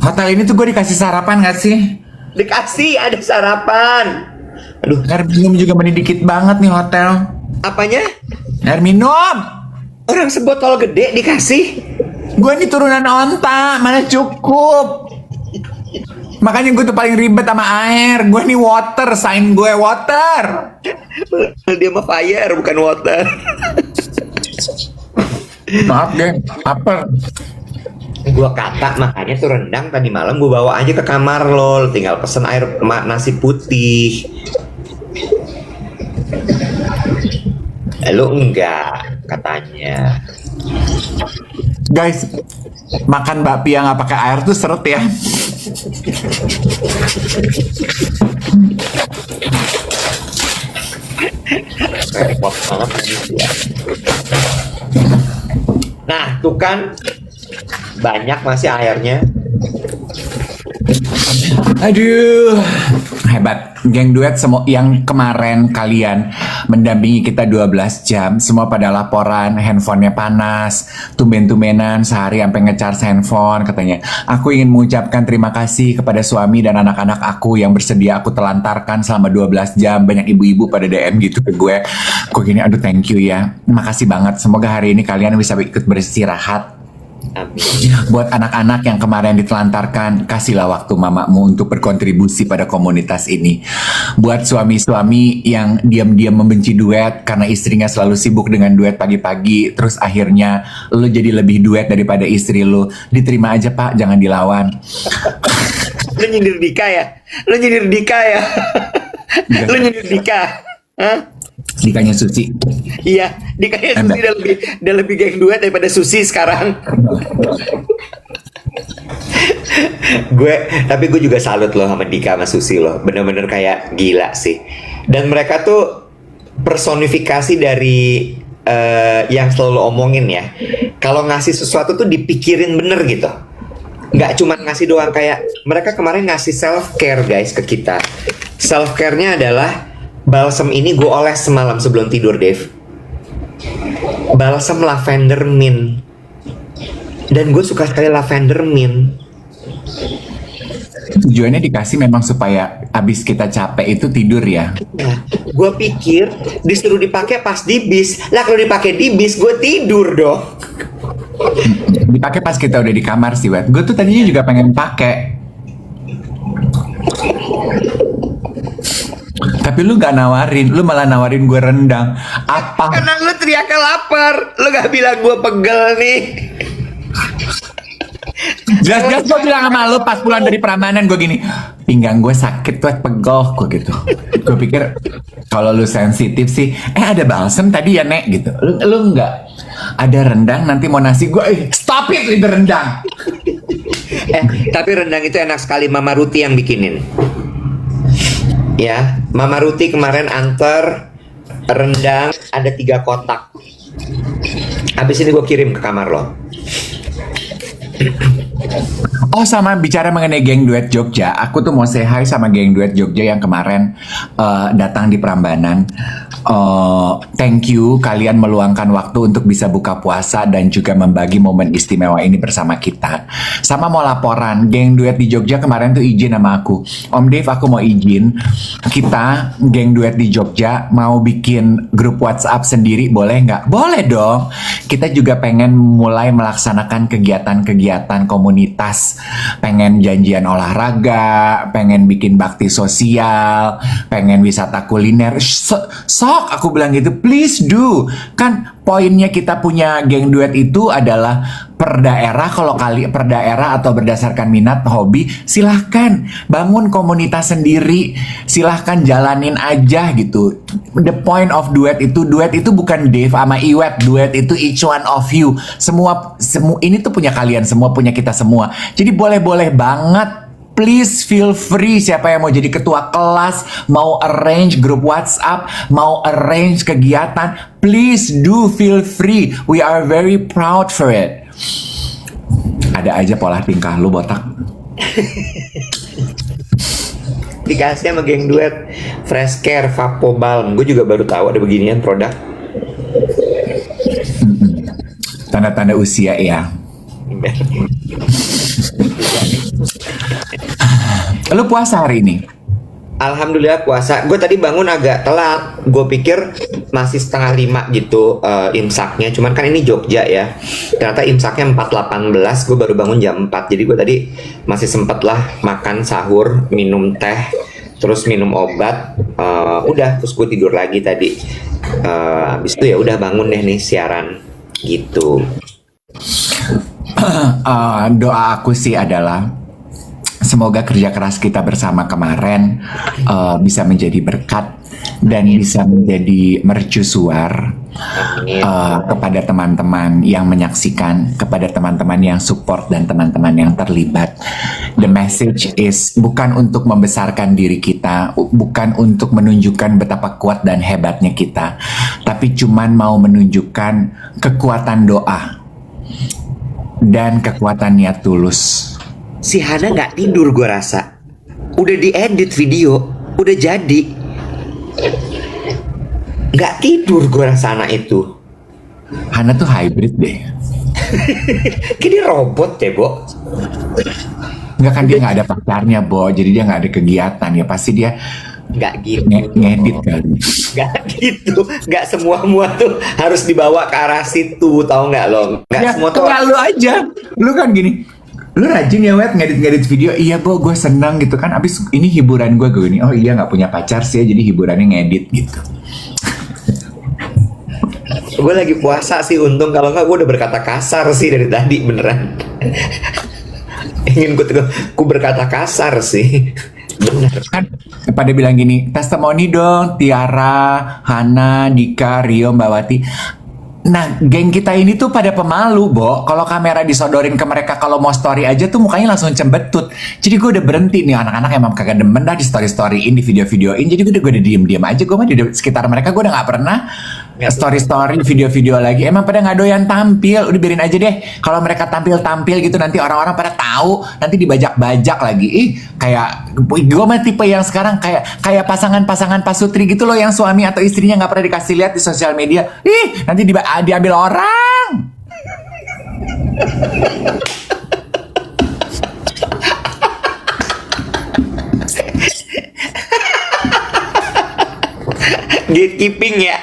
Hotel ini tuh gue dikasih sarapan gak sih? Dikasih, ada sarapan. Aduh, Air minum juga mending dikit banget nih hotel. apanya? Air minum. Orang sebotol gede dikasih. Gue nih turunan onta, mana cukup. Makanya gue tuh paling ribet sama air. Gue nih water, sign gue water. Dia mah fire bukan water. Maaf geng, apa? Gua kata makanya tuh rendang tadi malam gue bawa aja ke kamar lo, tinggal pesen air nasi putih. Lo enggak katanya. Guys, makan bakpia nggak pakai air tuh seret ya. Repot banget manusia. Nah, tuh kan banyak masih airnya. Aduh, hebat. Geng duet semua yang kemarin kalian mendampingi kita 12 jam, semua pada laporan handphonenya panas, tumben-tumbenan sehari sampai ngecharge handphone katanya. Aku ingin mengucapkan terima kasih kepada suami dan anak-anak aku yang bersedia aku telantarkan selama 12 jam. Banyak ibu-ibu pada DM gitu ke gue. Gue gini, aduh thank you ya. Makasih banget. Semoga hari ini kalian bisa ikut beristirahat. Amin. Buat anak-anak yang kemarin ditelantarkan, kasihlah waktu mamamu untuk berkontribusi pada komunitas ini. Buat suami-suami yang diam-diam membenci duet karena istrinya selalu sibuk dengan duet pagi-pagi, terus akhirnya lu jadi lebih duet daripada istri lu. Diterima aja pak, jangan dilawan. Lu nyindir Dika ya? Lu nyindir Dika ya? Lu nyindir Dika? Hah? Dikanya Suci. Iya, Dikanya Susi udah lebih geng duet daripada Susi sekarang. Tapi gue juga salut loh sama Dika sama Susi loh. Bener-bener kayak gila sih. Dan mereka tuh personifikasi dari yang selalu omongin ya. Kalau ngasih sesuatu tuh dipikirin bener gitu. Nggak cuma ngasih doang, kayak mereka kemarin ngasih self care guys ke kita. Self care-nya adalah balsam ini gue oles semalam sebelum tidur, Dave. Balsam lavender mint. Dan gue suka sekali lavender mint. Tujuannya dikasih memang supaya abis kita capek itu tidur ya. Nah, gue pikir disuruh dipakai pas di bis. Lah kalau dipakai di bis gue tidur dong. Dipakai pas kita udah di kamar sih, Wet. Gue tuh tadinya juga pengen pakai. Tapi lu gak nawarin, lu malah nawarin gue rendang. Apa? Karena lu teriaknya lapar. Lu gak bilang gue pegel nih. Jelas-jelas gue bilang sama lu pas pulang dari Prambanan, gue gini, pinggang gue sakit, Wet, pegel, gue gitu. Gue pikir kalau lu sensitif sih, ada balsam tadi ya nek gitu. Lu enggak. Ada rendang, nanti mau nasi gue, stop it with the rendang. Tapi rendang itu enak sekali, Mama Ruti yang bikinin. Ya, Mama Ruti kemarin antar rendang ada 3 kotak. Habis ini gue kirim ke kamar lo. Oh, sama bicara mengenai geng duet Jogja, aku tuh mau say hi sama geng duet Jogja yang kemarin datang di Prambanan. Thank you, kalian meluangkan waktu untuk bisa buka puasa dan juga membagi momen istimewa ini bersama kita. Sama mau laporan, geng duet di Jogja kemarin tuh izin sama aku. Om Dave, aku mau izin, kita geng duet di Jogja mau bikin grup WhatsApp sendiri, boleh nggak? Boleh dong. Kita juga pengen mulai melaksanakan kegiatan-kegiatan komunitas. Pengen janjian olahraga, pengen bikin bakti sosial, pengen wisata kuliner. Sok, aku bilang gitu, please do. Kan poinnya kita punya geng duet itu adalah per daerah, kalau kali per daerah atau berdasarkan minat, hobi, silahkan bangun komunitas sendiri, silahkan jalanin aja gitu. The point of duet itu bukan Dave sama Iwet, duet itu each one of you. Semua ini tuh punya kalian semua, punya kita semua. Jadi boleh-boleh banget. Please feel free, siapa yang mau jadi ketua kelas, mau arrange grup WhatsApp, mau arrange kegiatan, please do feel free. We are very proud for it. Ada aja pola tingkah lu, botak. Dikasih sama geng duet Fresh Care Vapo Balm. Gue juga baru tahu ada beginian produk. Tanda-tanda usia ya. Lu puasa hari ini? Alhamdulillah puasa. Gue tadi bangun agak telat. Gue pikir masih setengah 5 gitu imsaknya. Cuman kan ini Jogja ya. Ternyata imsaknya 4.18. Gue baru bangun jam 4. Jadi gue tadi masih sempet lah makan sahur, minum teh, terus minum obat. Udah, terus gue tidur lagi tadi. Habis itu ya udah bangun deh nih siaran gitu. Doa aku sih adalah semoga kerja keras kita bersama kemarin bisa menjadi berkat dan bisa menjadi mercusuar Amin. kepada teman-teman yang menyaksikan, kepada teman-teman yang support dan teman-teman yang terlibat. The message is bukan untuk membesarkan diri kita, bukan untuk menunjukkan betapa kuat dan hebatnya kita, tapi cuman mau menunjukkan kekuatan doa dan kekuatan niat tulus. Si Hana nggak tidur gue rasa. Udah diedit video, udah jadi. Nggak tidur gue rasa anak itu. Hana tuh hybrid deh. Kini robot ya, Bo. Nggak kan dia nggak ada pacarnya, Bo. Jadi dia nggak ada kegiatan. Ya pasti dia Nggak gitu. ngedit kan. Nggak gitu. Nggak semua tuh harus dibawa ke arah situ, tahu nggak lo? Nggak Ya, semua tuh. lu aja. Lu kan gini. Lu rajin ya, Wet, ngedit-ngedit video. Iya, Bo, gue seneng gitu kan. Abis ini hiburan gue gini. Oh iya, nggak punya pacar sih ya, jadi hiburannya ngedit gitu. Gue lagi puasa sih, untung. Kalau nggak gue udah berkata kasar sih dari tadi, beneran. Ingin gue berkata kasar sih. Bener. Kan pada bilang gini, testimoni dong Tiara, Hana, Dika, Rio, Mbak Wati. Nah, geng kita ini tuh pada pemalu, Bo. Kalau kamera disodorin ke mereka, kalau mau story aja tuh mukanya langsung cembetut. Jadi gue udah berhenti nih, anak-anak emang kagak demen dah di story-storyin, di video-videoin. Jadi gue udah diem-diem aja. Gue mah di sekitar mereka gue udah nggak pernah story-story, video-video lagi. Emang pada nggak doyan tampil. Udah biarin aja deh. Kalau mereka tampil-tampil gitu, nanti orang-orang pada tahu, nanti dibajak-bajak lagi. Kayak gue mah tipe yang sekarang kayak pasangan-pasangan pasutri gitu loh, yang suami atau istrinya nggak pernah dikasih lihat di sosial media. Nanti diambil orang. Gatekeeping ya.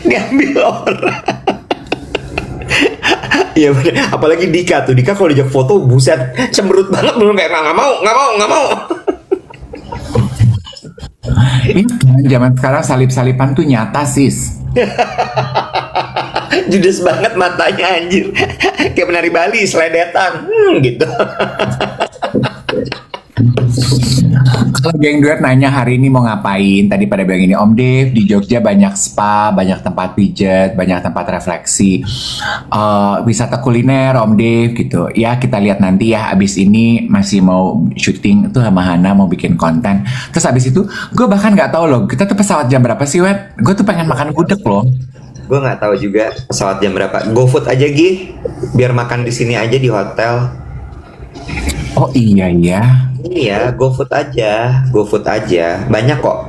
Diambil orang. Iya bener. Apalagi Dika tuh. Dika kalau diajak foto, buset, cemberut banget. Belum kayak nggak mau. Ini zaman sekarang salip-salipan tuh nyata, sis. Judes banget matanya anjir. Kayak penari Bali, seledetan. Gitu. Kalau geng duet nanya hari ini mau ngapain, tadi pada bilang ini, Om Dev, di Jogja banyak spa, banyak tempat pijat, banyak tempat refleksi, wisata kuliner, Om Dev gitu. Ya kita lihat nanti ya, abis ini masih mau syuting tuh sama Hana, mau bikin konten. Terus abis itu gue bahkan nggak tahu loh, kita tuh pesawat jam berapa sih, Wet? Gue tuh pengen makan gudeg loh. Gue nggak tahu juga pesawat jam berapa. GoFood aja Gi, biar makan di sini aja di hotel. Oh iya ya. Iya, GoFood aja. Banyak kok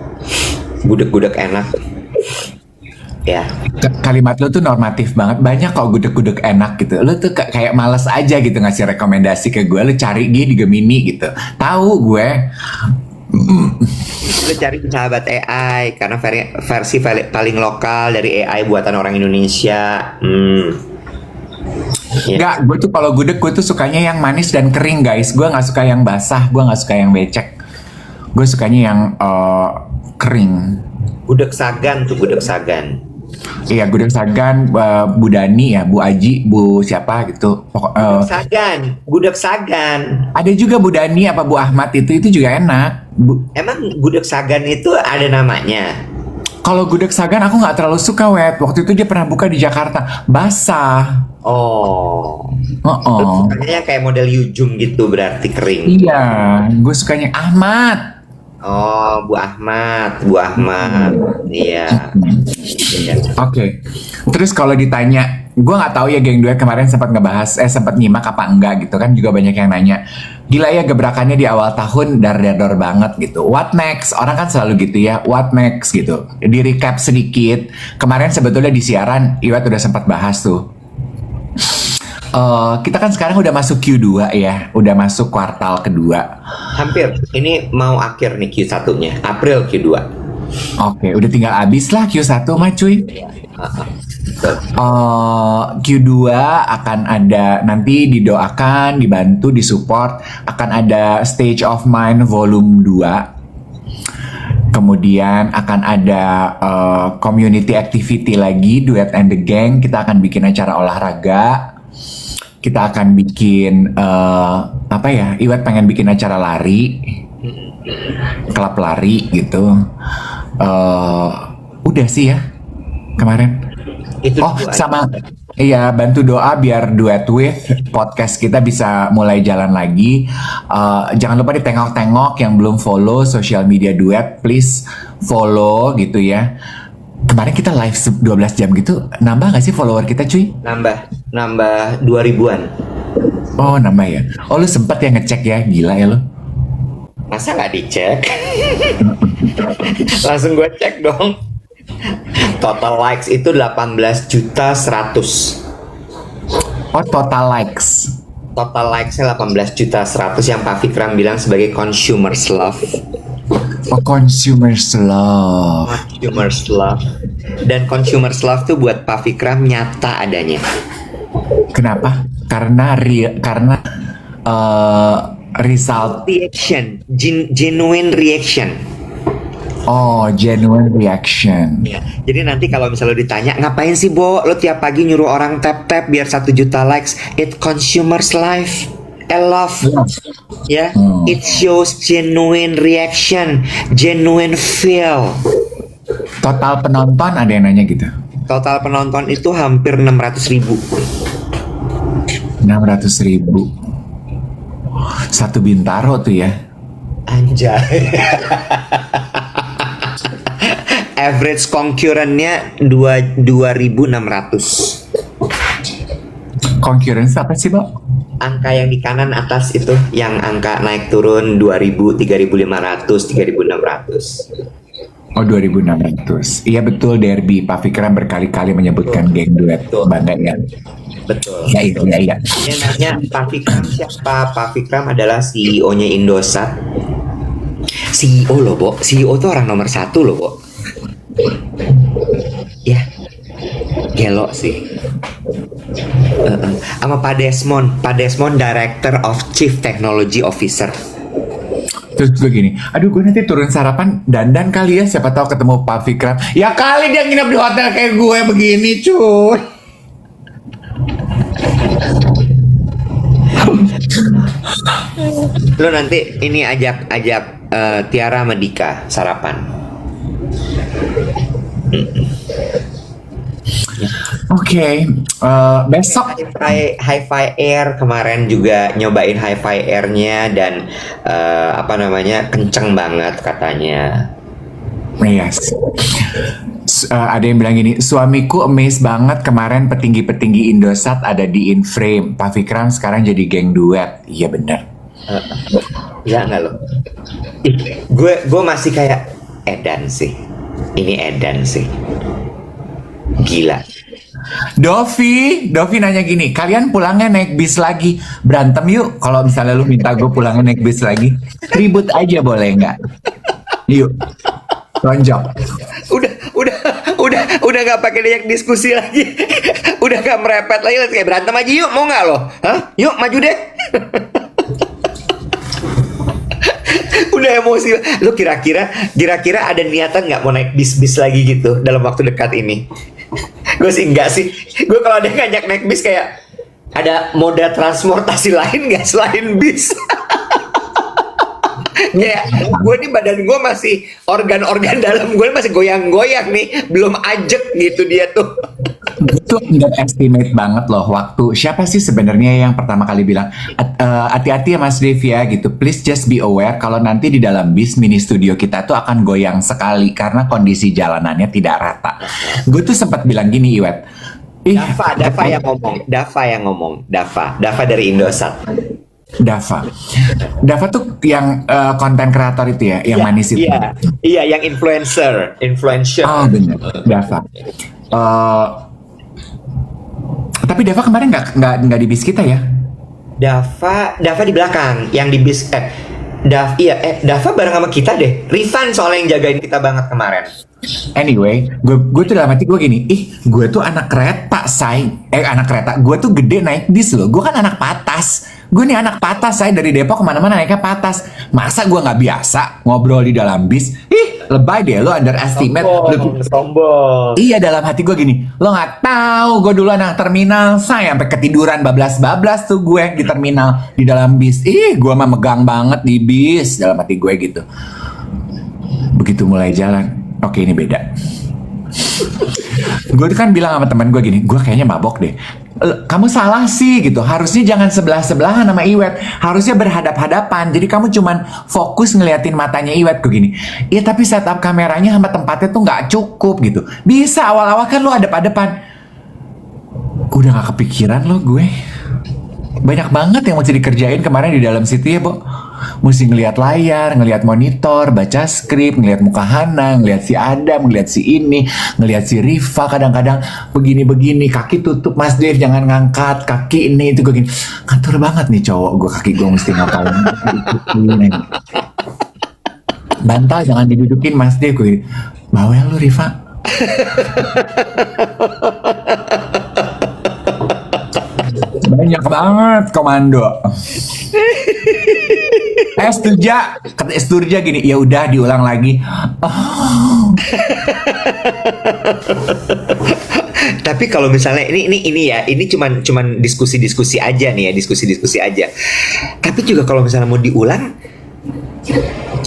gudeg-gudeg enak. Ya. Kalimat lu tuh normatif banget. Banyak kok gudeg-gudeg enak gitu. Lu tuh kayak males aja gitu ngasih rekomendasi ke gue. Lu cari dia di Gemini gitu. Tahu gue. Lu cari sahabat AI karena versi paling lokal dari AI buatan orang Indonesia. Enggak, gue tuh kalau gudeg gue tuh sukanya yang manis dan kering, guys. Gue nggak suka yang basah, gue nggak suka yang becek. Gue sukanya yang kering. Gudeg Sagan. Iya, gudeg Sagan, Bu Dani ya, Bu Aji, Bu siapa gitu. Gudeg Sagan. Ada juga Bu Dani apa Bu Ahmad itu juga enak. Emang gudeg Sagan itu ada namanya? Kalau gudeg Sagan aku nggak terlalu suka, Wet. Waktu itu dia pernah buka di Jakarta, basah. Oh. Lu sukanya yang kayak model Yujum gitu, berarti kering. Iya, gue sukanya Ahmad. Oh, Bu Ahmad. Iya. Oke. Terus kalau ditanya, gue nggak tahu ya geng duet kemarin sempat sempat nyimak apa enggak gitu kan, juga banyak yang nanya. Gila ya gebrakannya di awal tahun dar-dar banget gitu. What next? Orang kan selalu gitu ya. What next gitu. Di recap sedikit. Kemarin sebetulnya di siaran Iwet udah sempat bahas tuh. Kita kan sekarang udah masuk Q2 ya, udah masuk kuartal kedua. Hampir. Ini mau akhir nih Q1-nya. April Q2. Oke, udah tinggal habis lah Q1 mah cuy. Betul. Q2 akan ada, nanti didoakan, dibantu, disupport, akan ada Stage of Mind Volume 2. Kemudian akan ada community activity lagi, Duet and the Gang. Kita akan bikin acara olahraga. Kita akan bikin apa ya? Iwet pengen bikin acara lari, klub lari gitu. Udah sih ya kemarin. Itu Oh, dua. sama iya, bantu doa biar Duet With podcast kita bisa mulai jalan lagi. Jangan lupa ditengok-tengok yang belum follow social media Duet, please follow gitu ya. Kemarin kita live 12 jam gitu, nambah gak sih follower kita cuy? Nambah 2000-an. Oh, nambah ya. Oh, lu sempet ya ngecek ya, gila ya lu. Masa nggak dicek? Langsung gue cek dong. Total likes itu 18.100.000. Oh, total likes. Total likesnya 18.100.000 yang Pak Fikram bilang sebagai consumers love. Oh, consumers love. Consumers love. Dan consumers love tuh buat Pak Fikram nyata adanya. Kenapa? Karena result. Reaction, genuine reaction. Oh, genuine reaction. Ya. Jadi nanti kalau misalnya lo ditanya, ngapain sih Bo? Lo tiap pagi nyuruh orang tap-tap biar 1 juta likes. It consumers life. Love. Ya, it shows genuine reaction, genuine feel. Total penonton ada yang nanya gitu. Total penonton itu hampir 600.000. 600.000. Satu Bintaro tuh ya. Anjay. Average concurrentnya 2.600. Concurrence apa sih, Bo? Angka yang di kanan atas itu, yang angka naik turun 2.000, 3.500, 3.600. Oh, 2.600. Iya betul, Derby. Pak Fikram berkali-kali menyebutkan geng Duet. Bangga ya. Betul. Iya. Dia nanya, Pak Fikram siapa? Pak Fikram adalah CEO-nya Indosat. CEO loh, Bo. CEO tuh orang nomor 1 loh, Bo. Ya, gelo sih. Sama Pak Desmond Director of Chief Technology Officer. Terus gue gini, aduh gue nanti turun sarapan dandan kali ya, siapa tahu ketemu Pak Fikram. Ya kali dia nginep di hotel kayak gue begini cuy. Lo nanti ini ajak Tiara sama Dika sarapan. Oke, besok Hi-Fi Air kemarin juga nyobain Hi-Fi Air-nya dan kenceng banget katanya. yes. Ada yang bilang gini, suamiku amazed banget kemarin petinggi-petinggi Indosat ada di Inframe. Pak Fikram sekarang jadi geng Duet. Iya benar. Ya nggak lo? Gue masih kayak edan sih. Ini edan sih. Gila. Dovi nanya gini, kalian pulangnya naik bis lagi, berantem yuk. Kalau misalnya lu minta gue pulangnya naik bis lagi, ribut aja boleh nggak? Yuk, tonjok. Udah nggak pakai banyak diskusi lagi. Udah nggak merepet lagi, kayak berantem aja yuk, mau nggak lo? Hah? Yuk maju deh. Udah emosi. Lu kira-kira ada niatan nggak mau naik bis lagi gitu dalam waktu dekat ini? Gue sih enggak sih. Gue kalau ada ngajak naik bis kayak ada moda transportasi lain nggak selain bis? Kayak gue nih badan gue masih organ-organ dalam gue masih goyang-goyang nih, belum ajek gitu dia tuh. Itu underestimate banget loh waktu. Siapa sih sebenarnya yang pertama kali bilang hati-hati ya Mas Dev ya gitu. Please just be aware kalau nanti di dalam bis mini studio kita tuh akan goyang sekali karena kondisi jalanannya tidak rata. Gue tuh sempat bilang gini, Iwet. Dava yang ngomong. Dava dari Indosat. Dava tuh yang konten kreator itu ya, yang manis itu. Iya, yang influencer. Oh benar, Dava. Tapi Deva kemarin nggak di bis kita ya? Dava di belakang, yang di bis Dava bareng sama kita deh. Rifan soalnya yang jagain kita banget kemarin. Anyway, gue tuh dalam hati gue gini, gue tuh anak kereta, anak kereta. Gue tuh gede naik bis loh. Gue kan anak patas. Gue nih anak patas, dari Depok kemana-mana naiknya patas. Masa gue nggak biasa ngobrol di dalam bis? Lebay deh lo, underestimate. Sombong. Iya, dalam hati gue gini, lo nggak tahu gue dulu anak terminal, saya sampai ketiduran bablas tuh gue di terminal di dalam bis. Gue mah megang banget di bis dalam hati gue gitu. Begitu mulai jalan, oke ini beda. Gue kan bilang sama teman gue gini, gue kayaknya mabok deh. Kamu salah sih gitu, harusnya jangan sebelah-sebelahan sama Iwet, harusnya berhadap-hadapan. Jadi kamu cuman fokus ngeliatin matanya Iwet kayak gini. Iya tapi setup kameranya sama tempatnya tuh nggak cukup gitu. Bisa awal-awal kan lo hadap-hadapan. Udah gak kepikiran lo gue. Banyak banget yang mesti dikerjain kemarin di dalam situ ya, Bo. Mesti ngelihat layar, ngelihat monitor, baca skrip, ngelihat muka Hana, ngelihat si Adam, ngelihat si ini, ngelihat si Riva kadang-kadang begini-begini, kaki tutup Mas Dev, jangan ngangkat, kaki ini itu gue gini. Ngatur banget nih cowok gue, kaki gue mesti ngapain. Bantal jangan didudukin Mas Dev, gue gini. Bawel lu Riva. Banyak banget komando. Esturja gini, ya udah diulang lagi. Tapi kalau misalnya ini cuman diskusi-diskusi aja nih ya, diskusi-diskusi aja. Tapi juga kalau misalnya mau diulang,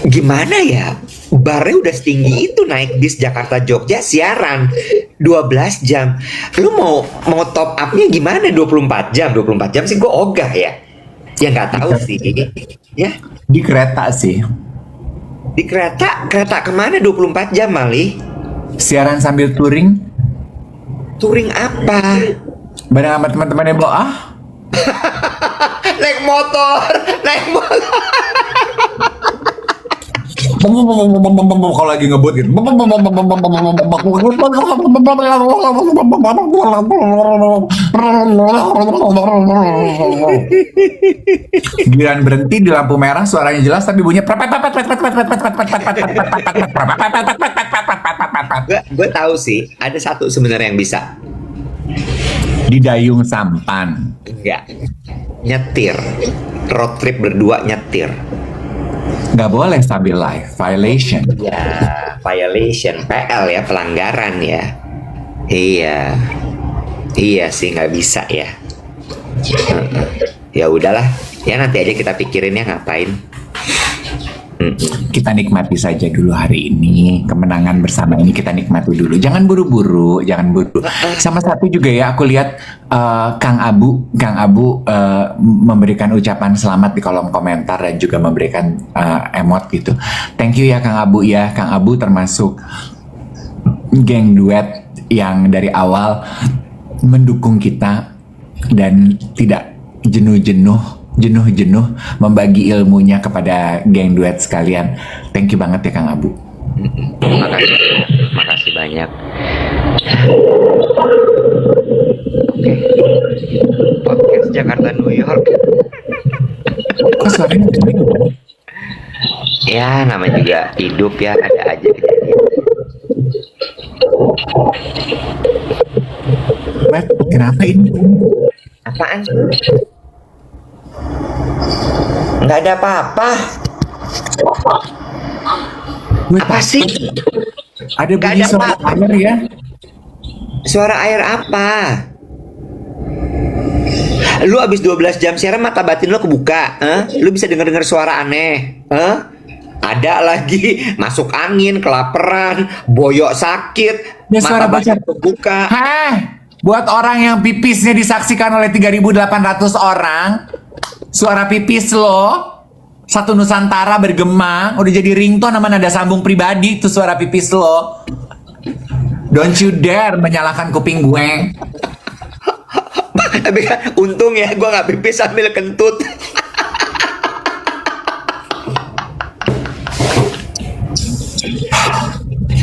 gimana ya? Barnya udah setinggi itu naik bis Jakarta Jogja siaran 12 jam. Lu mau top up-nya gimana 24 jam? 24 jam sih gue ogah ya. Ya nggak tahu sih. Ya. Di kereta sih. Di kereta kemana 24 jam Mali? Siaran sambil touring. Touring apa? Bareng sama teman-temannya Bo. Naik motor. Kalau lagi ngebut gitu. Giliran berhenti di lampu merah suaranya jelas tapi bunyinya Gue tahu sih, ada satu sebenarnya yang bisa. di dayung sampan. Enggak. Nyetir. Road trip berdua nyetir. Nggak boleh sambil live, violation. Ya, violation, PL ya, pelanggaran ya. Iya. Iya sih nggak bisa ya. Ya udahlah, ya nanti aja kita pikirin ya ngapain. Kita nikmati saja dulu hari ini, kemenangan bersama ini kita nikmati dulu. Jangan buru-buru, jangan buru. Sama satu juga ya, aku lihat Kang Abu memberikan ucapan selamat di kolom komentar dan juga memberikan emot gitu. Thank you ya Kang Abu ya. Kang Abu termasuk geng duet yang dari awal mendukung kita dan tidak jenuh-jenuh membagi ilmunya kepada geng duet sekalian. Thank you banget ya Kang Abu. Makasih banyak. Podcast Jakarta New York. Kok suaranya gitu? Ya namanya juga hidup ya, ada aja kejadian. Wait, kenapa ini? Apaan? Nggak ada apa-apa. Apa sih? Ada Nggak bunyi ada suara apa-apa. air ya? Suara air apa? Lu abis 12 jam siaran mata batin lu kebuka, Lu bisa denger suara aneh, Ada lagi masuk angin, kelaparan, boyok sakit, Ya, suara mata batin bocor. kebuka. Buat orang yang pipisnya disaksikan oleh 3.800 orang, suara pipis lo satu Nusantara bergema, udah jadi ringtone sama nada sambung pribadi tuh suara pipis lo. Don't you dare menyalahkan kuping gue. Tapi kan untung ya gue nggak pipis sambil kentut.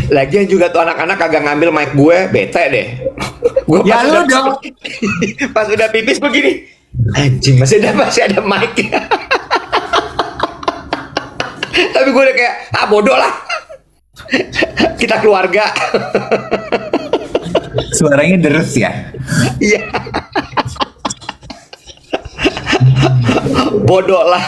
Lagian juga tuh anak-anak kagak ngambil mic gue, bete deh. Gue Ya lu dong. pas udah pipis begini, anjing masih ada mic. Tapi gue udah kayak bodoh lah. Kita keluarga. Suaranya deres ya. Iya. Bodoh lah.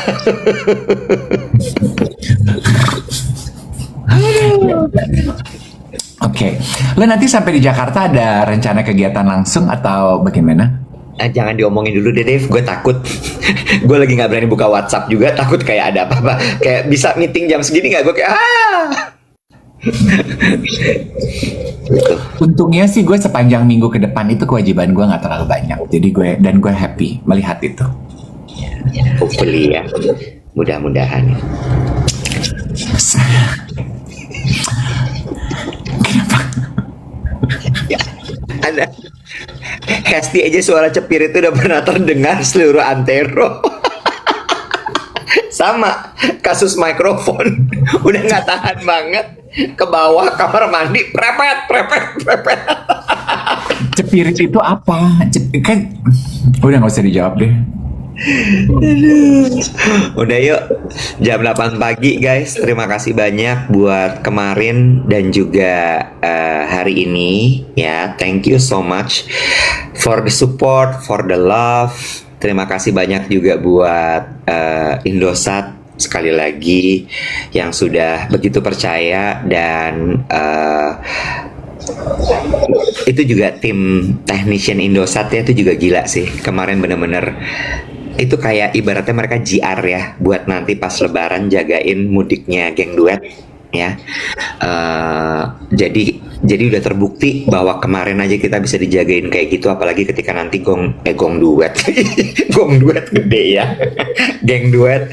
Oke, lo nanti sampai di Jakarta ada rencana kegiatan langsung atau bagaimana? Jangan diomongin dulu deh Dave, gue takut. Gue lagi nggak berani buka WhatsApp juga, takut kayak ada apa-apa. Kayak bisa meeting jam segini nggak? Gue kayak gitu. Untungnya sih gue sepanjang minggu ke depan itu kewajiban gue nggak terlalu banyak, jadi gue happy melihat itu. Hopefully ya, mudah-mudahan. Kenapa? Ada Hesti aja suara cepir itu udah pernah terdengar seluruh antero. Sama kasus mikrofon udah nggak tahan banget, ke bawah kamar mandi prepet. Cepirit itu apa? Kan udah nggak usah dijawab deh. Udah yuk, jam 8 pagi guys. Terima kasih banyak buat kemarin dan juga hari ini ya. Thank you so much for the support, for the love. Terima kasih banyak juga buat Indosat sekali lagi yang sudah begitu percaya, dan itu juga tim technician Indosat ya, itu juga gila sih. Kemarin bener-bener itu kayak ibaratnya mereka GR ya buat nanti pas lebaran jagain mudiknya geng duet ya. Jadi udah terbukti bahwa kemarin aja kita bisa dijagain kayak gitu, apalagi ketika nanti gong duet gong duet gede ya. Geng duet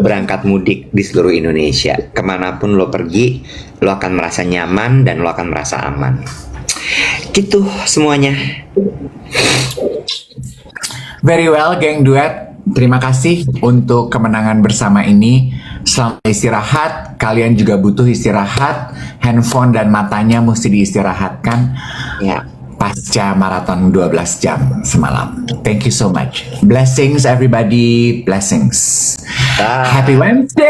berangkat mudik di seluruh Indonesia. Kemanapun lo pergi, lo akan merasa nyaman dan lo akan merasa aman. Gitu semuanya. Very well, geng duet. Terima kasih untuk kemenangan bersama ini. Selamat istirahat. Kalian juga butuh istirahat. Handphone dan matanya mesti diistirahatkan. Ya. Pasca maraton 12 jam semalam. Thank you so much. Blessings everybody. Blessings. Bye. Happy Wednesday.